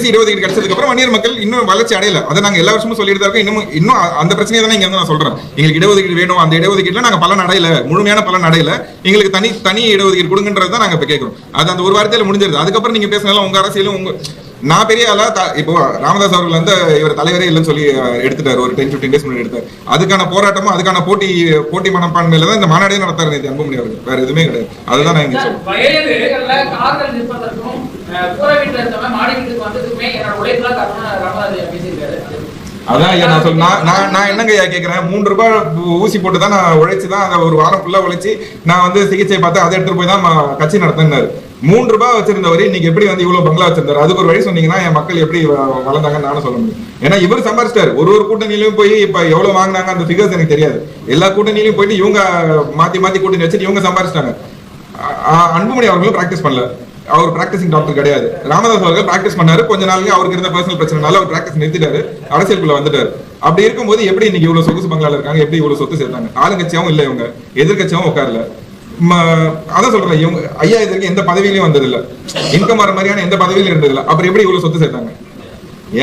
இடஒதுக்கீடு கிடைச்சதுக்கு அப்புறம் வன்னியர் மக்கள் இன்னும் வளர்ச்சி அடையல. அதை நாங்க எல்லா வருஷமும் சொல்லிட்டு தான் இருக்கோம். இன்னும் அந்த பிரச்சனையை தான் இங்க வந்து நான் சொல்றேன். எங்களுக்கு இடஒதுக்கீடு வேணும், அந்த இடஒதுக்கீடுல நாங்க பலன் அடையல, முழுமையான பலன் அடையல, எங்களுக்கு தனி இடஒதுக்கீடு கொடுங்கன்றது தான் நாங்க இப்ப கேட்கிறோம். அது அந்த ஒரு வாரத்தையில முடிஞ்சிருது. அதுக்கப்புறம் நீங்க பேசினாலும் உங்க அரசியலும் நான் பெரிய ஆளா இப்போ ராமதாஸ் அவர்கள் வந்து இவர் தலைவரே இல்லைன்னு சொல்லி எடுத்துட்டாரு. ஒரு 10-15 டேஸ் முன்னாடி எடுத்தார். அதுக்கான போராட்டமும் அதுக்கான போட்டி மனப்பான்மையில தான் இந்த மாநாடே நடத்தாரு நேற்று அன்புமணி அவர்கள். வேற எதுவுமே கிடையாது. அதுதான் நான் இங்க சொல்றேன். அதான் ஐயா நான் சொல்றேன். நான் என்னங்க ஐயா கேட்கிறேன், 3 ரூபாய் ஊசி போட்டு தான் நான் உழைச்சுதான் அதை ஒரு வாரம் ஃபுல்லா உழைச்சி நான் வந்து சிகிச்சை பார்த்து அதை எடுத்துட்டு போய் தான் கட்சி நடத்தினாரு. 3 ரூபாய் வச்சிருந்தவர் இன்னைக்கு எப்படி வந்து இவ்வளவு பங்களா வச்சிருந்தாரு? அதுக்கு ஒரு வழி சொன்னீங்கன்னா என் மக்கள் எப்படி வளர்ந்தாங்கன்னு நானும் சொல்ல முடியும். ஏன்னா இவர் சம்பாதிச்சிட்டாரு. ஒரு கூட்டணியிலும் போய் இப்ப எவ்வளவு வாங்கினாங்க அந்த ஃபிகர்ஸ் எனக்கு தெரியாது. எல்லா கூட்டணியிலும் போயிட்டு இவங்க மாத்தி கூட்டணி வச்சுட்டு இவங்க சம்பாதிச்சிட்டாங்க. அன்புமணி அவர்களும் பிராக்டிஸ் பண்ணல. அவர் பிராக்டிசிங் டாக்டர் கிடையாது. ராமதாஸ் அவர்கள் பிராக்டிஸ் பண்ணாரு. கொஞ்ச நாளைக்கு அவருக்கு இருந்த பர்சனல் பிரச்சனைனால அவர் பிராக்டிஸ் நிறுத்திட்டாரு, அரசியலுக்குள்ள வந்துட்டாரு. அப்படி இருக்கும்போது எப்படி இன்னைக்கு இவ்வளவு சொகுசு பங்களால இருக்காங்க? எப்படி இவ்வளவு சொத்து சேர்த்தாங்க? ஆளுங்கட்சியாவும் இல்ல, இவங்க எதிர்கட்சியாவும் உட்காரல. அதான் சொல்றேன், இவங்க ஐயா இதற்கு எந்த பதவியிலையும் வந்தது இல்ல, இன்கம் வர மாதிரியான எந்த பதவியிலும் இருந்தது இல்ல. அப்புறம் எப்படி இவ்வளவு சொத்து சேர்த்தாங்க?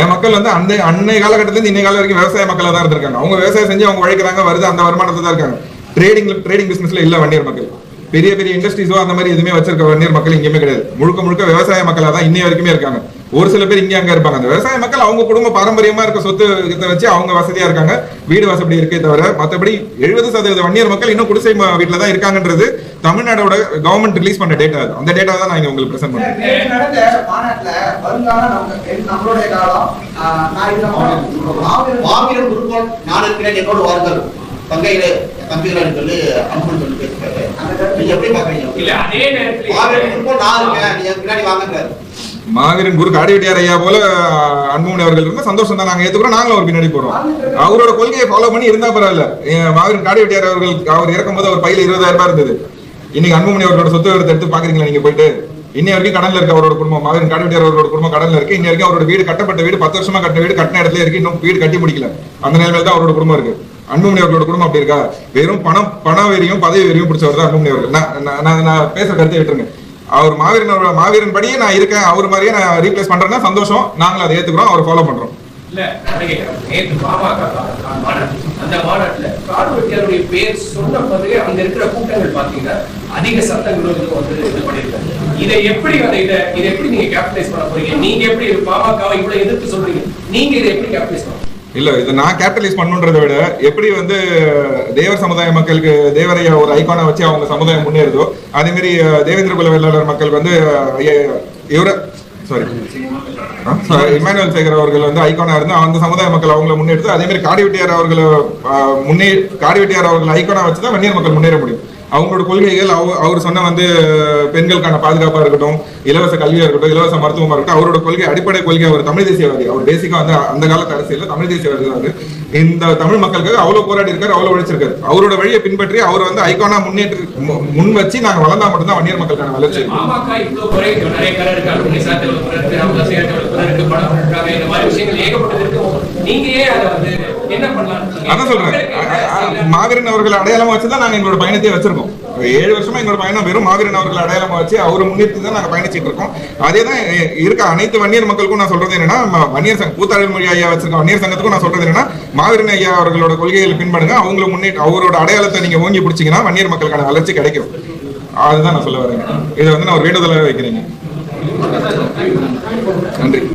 என் மக்கள் வந்து அந்த அன்னை காலகட்டத்துல இருந்து இன்னை காலம் வரைக்கும் விவசாய மக்களா தான் இருந்திருக்காங்க. அவங்க விவசாயம் செஞ்சு அவங்க உழைக்கிறாங்க, வருது, அந்த வருமானத்தை தான் இருக்காங்க. ட்ரேடிங் பிசினஸ்ல இல்ல வன்னியர் மக்கள். பெரிய இண்டஸ்ட்ரீஸோ அந்த மாதிரி எதுவுமே வச்சிருக்க வன்னியர் மக்கள் இங்கேயுமே கிடையாது. முழுக்க விவசாய மக்களா தான் இன்னை வரைக்குமே இருக்காங்க. ஒரு சில பேர் இங்க அங்க இருப்பாங்க. அந்த விவசாய மக்கள் அவங்க குடும்ப பாரம்பரியமா இருக்க சொத்து வச்சு அவங்க வசதியா இருக்காங்க, வீடு வசதி இருக்கே தவிர மற்றபடி 70% வன்னியர் மக்கள் இன்னும் குடிசை வீட்டுல தான் இருக்காங்கன்றது தமிழ்நாடோட கவர்மெண்ட் ரிலீஸ் பண்ண டேட்டா. அந்த டேட்டா தான் நான் இங்க உங்களுக்கு பிரசன்ட் பண்றேன். நடந்த மாநாட்டுல வருங்கால நம்மளுடைய காலம் மாவீரன் குருக்கள் நான் இருக்கிறேன் என்னோட வாருங்கள் தங்கையில தம்பிகள் சொல்லி அன்புன்னு சொல்லி பேசுறாரு. நீங்க எப்படி பாக்குறீங்க? இல்ல அதே நேரத்துல மாவீரன் குருக்கள் நான் இருக்கேன், நீங்க பின்னாடி வாங்குறாரு. மாவீரன் குரு காடிவெட்டியார் ஐயா போல அன்புமணி அவர்கள் இருந்தா சந்தோஷம் தான், நாங்க ஏத்துக்கிறோம், நாங்களும் ஒரு பின்னாடி போறோம். அவரோட கொள்கையை ஃபாலோ பண்ணி இருந்தா பரவாயில்ல. மாவீரன் காடிவெட்டியார் அவர்கள் அவர் இறக்கும் போது அவர் பையில 20,000 ரூபாய் இருந்தது. இன்னைக்கு அன்புமணி அவர்களோட சொத்து எடுத்து பாக்குறீங்களா நீங்க போயிட்டு? இன்னை வரைக்கும் கடன்ல இருக்கு அவரோட குடும்பம். மாவீரன் காடிவெட்டியார் அவரோட குடும்பம் கடன்ல இருக்கு. இன்ன வரைக்கும் அவரோட வீடு கட்டப்பட்ட வீடு 10 வருஷமா கட்டின வீடு கட்டின இடத்துல இருக்கு, இன்னும் வீடு கட்டி முடிக்கல. அந்த நிலைமையில தான் அவரோட குடும்பம் இருக்கு. அன்புமணி அவர்களோட குடும்பம் அப்படி இருக்கா? வெறும் பண வெறியும் பதவி வெறியும் பிடிச்சவர் தான் அன்புமணி அவர்கள். நான் பேச கருத்தை விட்டுருங்க. அவர் மாவீரன் படியே நான் இருக்கேன், அவர் மாதிரியே நான் ரீப்ளேஸ் பண்றேன்னா சந்தோஷம், நாங்களும் அதை ஏத்துக்கிறோம், அவர் ஃபாலோ பண்றோம். இல்ல நேற்று பாமக அந்த மாநாட்டுல காடுவெட்டியாருடைய பேர் சொன்ன பிறகு அங்க இருக்கிற கூட்டங்கள் பாத்தீங்கன்னா அதிக சத்தங்களும் வந்து இது பண்ணிருக்காங்க. இதை எப்படி நீங்க கேபிடலைஸ் பண்ண போறீங்க? நீங்க எப்படி பாமகவை இவ்வளவு எதிர்த்து சொல்றீங்க? நீங்க இதை எப்படி கேபிடலைஸ் பண்ண? இல்ல, இதை நான் கேபிட்டலைஸ் பண்ணுன்றதை விட எப்படி வந்து தேவர் சமுதாய மக்களுக்கு தேவரைய ஒரு ஐகானை வச்சு அவங்க சமுதாயம் முன்னேறுதோ அதே மாதிரி தேவேந்திர குல வேளாளர் மக்களுக்கு வந்து இமானுவேல் சேகர் அவர்கள் வந்து ஐகானா இருந்து அந்த சமுதாய மக்கள் அவங்களை முன்னெடுத்து அதே மாதிரி காடிவெட்டியார் அவர்கள் ஐகானா வச்சுதான் வன்னியர் மக்கள் முன்னேற முடியும். அவங்களோட கொள்கைகள் அவர் சொன்ன வந்து பெண்களுக்கான பாதுகாப்பா இருக்கட்டும், இலவச கல்வியா இருக்கட்டும், இலவச மருத்துவமா இருக்கட்டும், அவரோட கொள்கை அடிப்படை கொள்கை அவர் தமிழ் தேசியவாதி. அவர் பேசிக்கா வந்து அந்த காலத்து அரசியல் தமிழ் தேசியவாதி தான். இந்த தமிழ் மக்களுக்காக அவ்வளவு போராடி இருக்காரு, அவ்வளவு உழைச்சிருக்காரு. அவரோட வழியை பின்பற்றி அவர் வந்து ஐகானா முன் வச்சு நாங்க வளர்ந்தா மட்டும்தான் வன்னியர் மக்களுக்கான வளர்ச்சி. அதான் சொல்றேன், மாவீரன் அவர்கள் அடையாளமா வச்சுதான் நாங்க எங்களோட பயணத்தை வச்சிருக்கோம். 7 வருஷமா எங்களோட பயணம் வெறும் மாவீரன் அவர்கள் அடையாளமா வச்சு அவரை முன்னிறுத்தி தான் நாங்க பயணிச்சிட்டு இருக்கோம். அதேதான் இருக்க அனைத்து வன்னியர் மக்களுக்கும் நான் சொல்றது என்னன்னா, வன்னியர் சங்கம் கூத்தாடல் மொழி ஐயா வச்சிருக்க வன்னியர் சங்கத்துக்கும் நான் சொல்றது என்னன்னா, மாவீரன் ஐயா அவர்களோட கொள்கைகளை பின்படுங்க. அவங்களை முன்னேற்ற அவரோட அடையாளத்தை நீங்க ஓங்கி பிடிச்சீங்கன்னா வன்னியர் மக்களுக்கான வளர்ச்சி கிடைக்கும். அதுதான் நான் சொல்ல வரேன். இதை வந்து நான் ஒரு வேண்டுதலாக வைக்கிறேன். நன்றி.